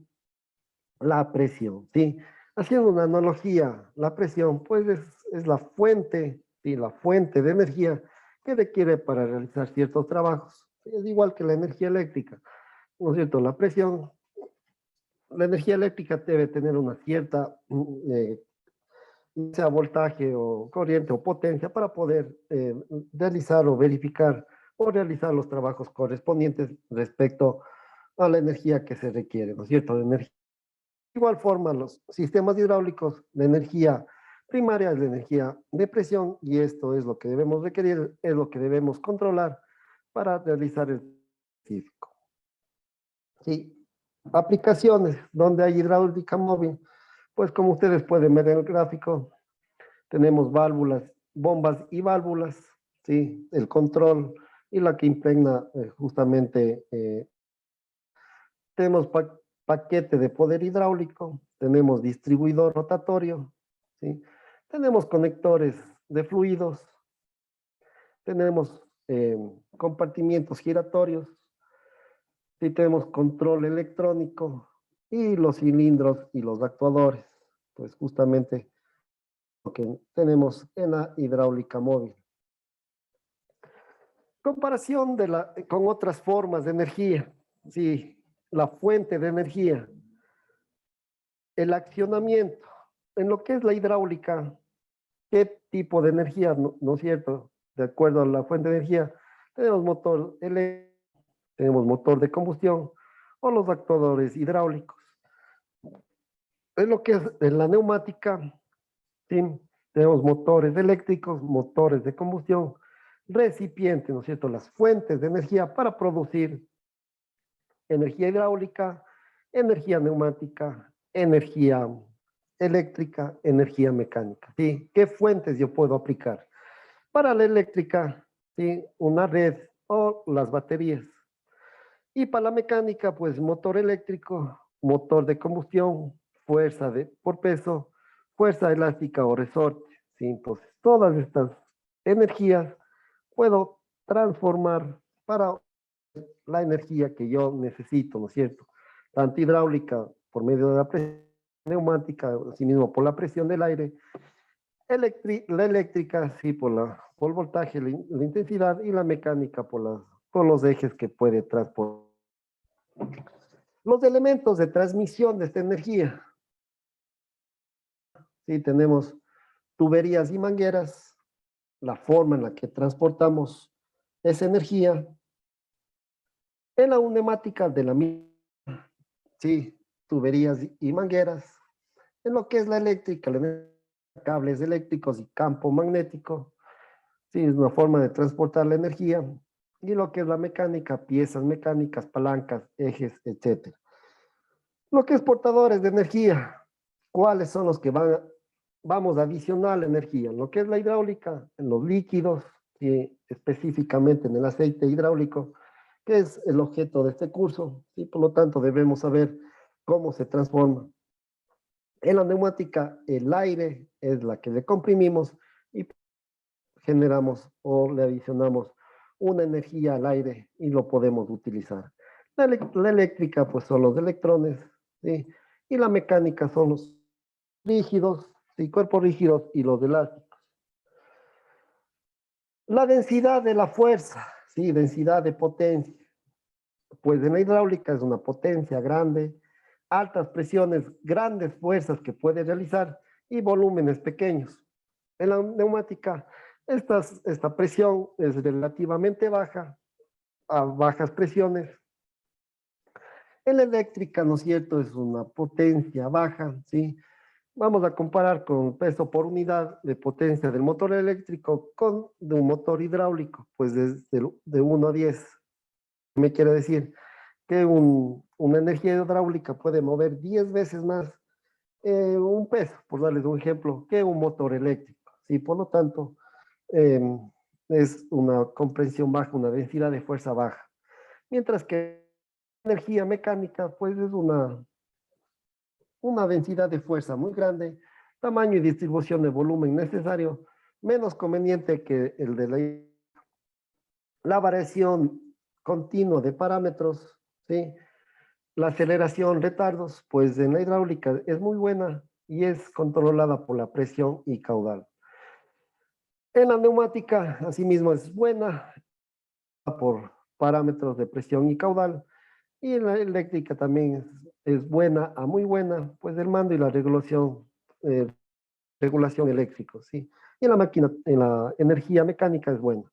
la presión, ¿sí? Haciendo una analogía, la presión pues es la fuente, ¿sí? La fuente de energía que requiere para realizar ciertos trabajos. Es igual que la energía eléctrica, ¿no es cierto? La energía eléctrica debe tener una cierta sea voltaje o corriente o potencia para poder realizar o verificar o realizar los trabajos correspondientes respecto a la energía que se requiere, ¿no es cierto? De igual forma, los sistemas hidráulicos de energía primaria es la energía de presión, y esto es lo que debemos requerir, es lo que debemos controlar para realizar el científico. Sí, aplicaciones donde hay hidráulica móvil, pues como ustedes pueden ver en el gráfico, tenemos válvulas, bombas y válvulas, ¿sí? El control y la que impregna justamente, tenemos paquete de poder hidráulico, tenemos distribuidor rotatorio, ¿sí? Tenemos conectores de fluidos, tenemos compartimientos giratorios, ¿sí? Tenemos control electrónico y los cilindros y los actuadores, pues justamente lo que tenemos en la hidráulica móvil. Comparación con otras formas de energía, sí, la fuente de energía, el accionamiento, en lo que es la hidráulica, ¿qué tipo de energía, no es cierto? De acuerdo a la fuente de energía, tenemos motor eléctrico, tenemos motor de combustión o los actuadores hidráulicos. En lo que es en la neumática, ¿sí? Tenemos motores eléctricos, motores de combustión, recipientes, ¿no es cierto? Las fuentes de energía para producir energía hidráulica, energía neumática, energía eléctrica, energía mecánica. ¿Sí? ¿Qué fuentes yo puedo aplicar? Para la eléctrica, ¿sí? Una red o las baterías. Y para la mecánica, pues motor eléctrico, motor de combustión, por peso, fuerza elástica o resorte. ¿Sí? Entonces, todas estas energías puedo transformar para la energía que yo necesito, ¿no es cierto? Tanto hidráulica por medio de la presión neumática, asimismo por la presión del aire, la eléctrica, sí, por el voltaje, la intensidad, y la mecánica por los ejes que puede transportar. Los elementos de transmisión de esta energía, sí, tenemos tuberías y mangueras, la forma en la que transportamos esa energía, en la neumática de la misma, sí, tuberías y mangueras, en lo que es la eléctrica, cables eléctricos y campo magnético, sí, es una forma de transportar la energía, y lo que es la mecánica, piezas mecánicas, palancas, ejes, etcétera. Lo que es portadores de energía, ¿cuáles son los que vamos a adicionar la energía? Lo que es la hidráulica, en los líquidos, sí, específicamente en el aceite hidráulico, que es el objeto de este curso, y por lo tanto debemos saber cómo se transforma. En la neumática, el aire es la que le comprimimos y generamos o le adicionamos una energía al aire y lo podemos utilizar. La eléctrica, pues son los electrones, ¿sí? Y la mecánica son los rígidos, ¿sí? Cuerpos rígidos y los elásticos. La densidad de la fuerza, ¿sí? Densidad de potencia. Pues en la hidráulica es una potencia grande, altas presiones, grandes fuerzas que puede realizar y volúmenes pequeños. En la neumática, esta presión es relativamente baja, a bajas presiones. En la eléctrica, ¿no es cierto? Es una potencia baja, ¿sí? Vamos a comparar con peso por unidad de potencia del motor eléctrico con de un motor hidráulico, pues de 1 a 10. Me quiere decir que una energía hidráulica puede mover 10 veces más un peso, por darles un ejemplo, que un motor eléctrico. ¿Sí? Por lo tanto, eh, es una comprensión baja, una densidad de fuerza baja. Mientras que energía mecánica, pues es una densidad de fuerza muy grande, tamaño y distribución de volumen necesario, menos conveniente que el de la variación continua de parámetros, ¿sí? La aceleración, retardos, pues en la hidráulica es muy buena y es controlada por la presión y caudal. En la neumática, asimismo, es buena por parámetros de presión y caudal. Y en la eléctrica también es buena a muy buena, pues el mando y la regulación eléctrica, ¿sí? Y en la máquina, en la energía mecánica es buena.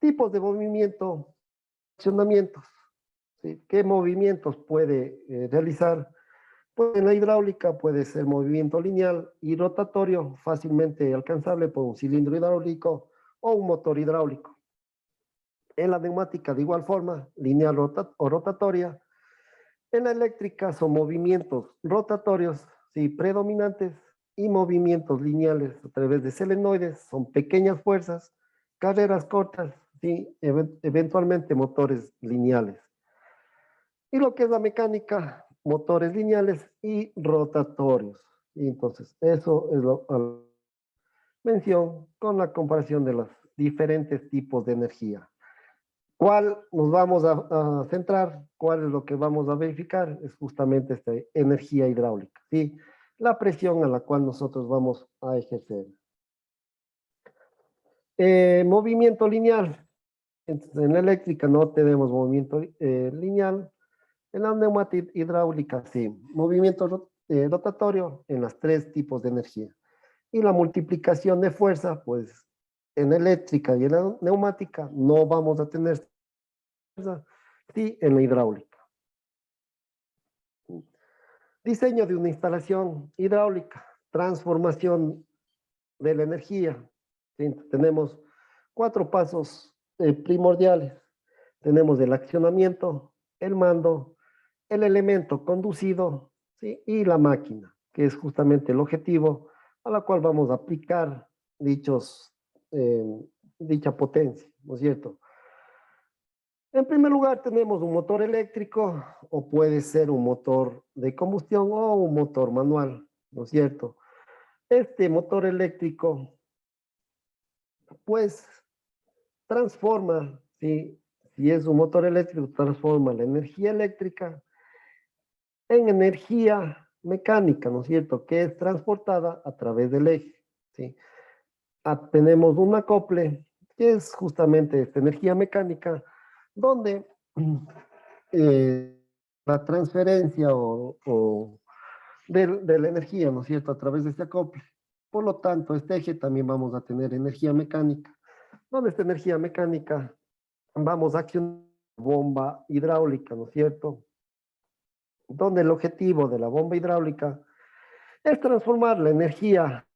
Tipos de movimiento, accionamientos, ¿sí? ¿Qué movimientos puede realizar? Pues en la hidráulica puede ser movimiento lineal y rotatorio, fácilmente alcanzable por un cilindro hidráulico o un motor hidráulico. En la neumática, de igual forma, lineal o rotatoria. En la eléctrica son movimientos rotatorios, sí, predominantes, y movimientos lineales a través de solenoides, son pequeñas fuerzas, carreras cortas, sí, eventualmente motores lineales. Y lo que es la mecánica, motores lineales y rotatorios. Y entonces, eso es la mención con la comparación de los diferentes tipos de energía. ¿Cuál nos vamos a centrar? ¿Cuál es lo que vamos a verificar? Es justamente esta energía hidráulica, ¿sí? La presión a la cual nosotros vamos a ejercer. Movimiento lineal. Entonces, en la eléctrica no tenemos movimiento lineal. En la neumática hidráulica, sí. Movimiento rotatorio en los tres tipos de energía. Y la multiplicación de fuerza, pues en eléctrica y en la neumática no vamos a tener fuerza, sí en la hidráulica. Diseño de una instalación hidráulica, transformación de la energía. ¿Sí? Tenemos 4 pasos primordiales. Tenemos el accionamiento, el mando, el elemento conducido, ¿sí? Y la máquina, que es justamente el objetivo a la cual vamos a aplicar eh, dicha potencia, ¿no es cierto? En primer lugar, tenemos un motor eléctrico o puede ser un motor de combustión o un motor manual, ¿no es cierto? Este motor eléctrico, pues, transforma, ¿sí? Si es un motor eléctrico, transforma la energía eléctrica en energía mecánica, ¿no es cierto? Que es transportada a través del eje, ¿sí? Tenemos un acople, que es justamente esta energía mecánica, donde la transferencia de la energía, ¿no es cierto?, a través de este acople. Por lo tanto, este eje también vamos a tener energía mecánica. Donde esta energía mecánica vamos a accionar bomba hidráulica, ¿no es cierto? Donde el objetivo de la bomba hidráulica es transformar la energía,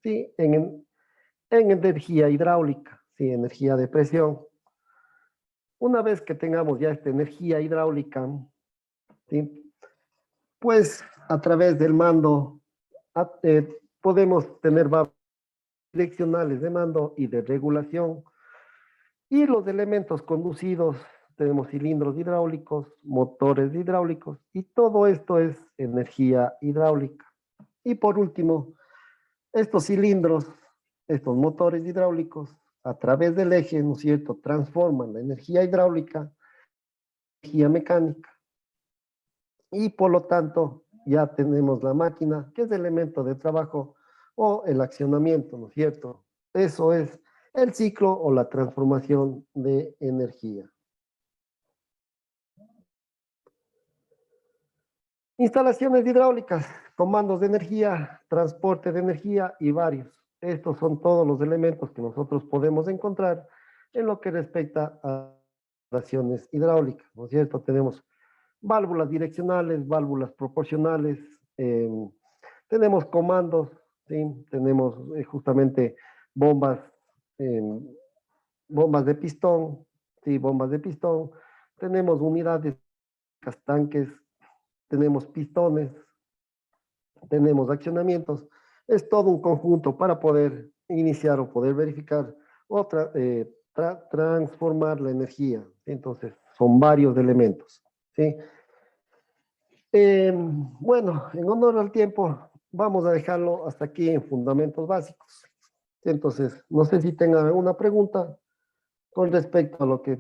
¿sí? en energía hidráulica, ¿sí? Energía de presión. Una vez que tengamos ya esta energía hidráulica, ¿sí? Pues a través del mando podemos tener direccionales de mando y de regulación y los elementos conducidos tenemos cilindros hidráulicos, motores hidráulicos, y todo esto es energía hidráulica. Y por último, estos cilindros, estos motores hidráulicos, a través del eje, ¿no es cierto?, transforman la energía hidráulica en energía mecánica. Y por lo tanto, ya tenemos la máquina, que es el elemento de trabajo o el accionamiento, ¿no es cierto? Eso es el ciclo o la transformación de energía. Instalaciones hidráulicas, comandos de energía, transporte de energía y varios. Estos son todos los elementos que nosotros podemos encontrar en lo que respecta a instalaciones hidráulicas, ¿no es cierto? Tenemos válvulas direccionales, válvulas proporcionales, tenemos comandos, ¿sí? Tenemos justamente bombas, eh, bombas de pistón, ¿sí? Bombas de pistón, tenemos unidades, tanques, tenemos pistones, tenemos accionamientos, es todo un conjunto para poder iniciar o poder verificar o transformar la energía. Entonces, son varios elementos, ¿sí? Bueno, en honor al tiempo, vamos a dejarlo hasta aquí en fundamentos básicos. Entonces, no sé si tengan alguna pregunta con respecto a lo que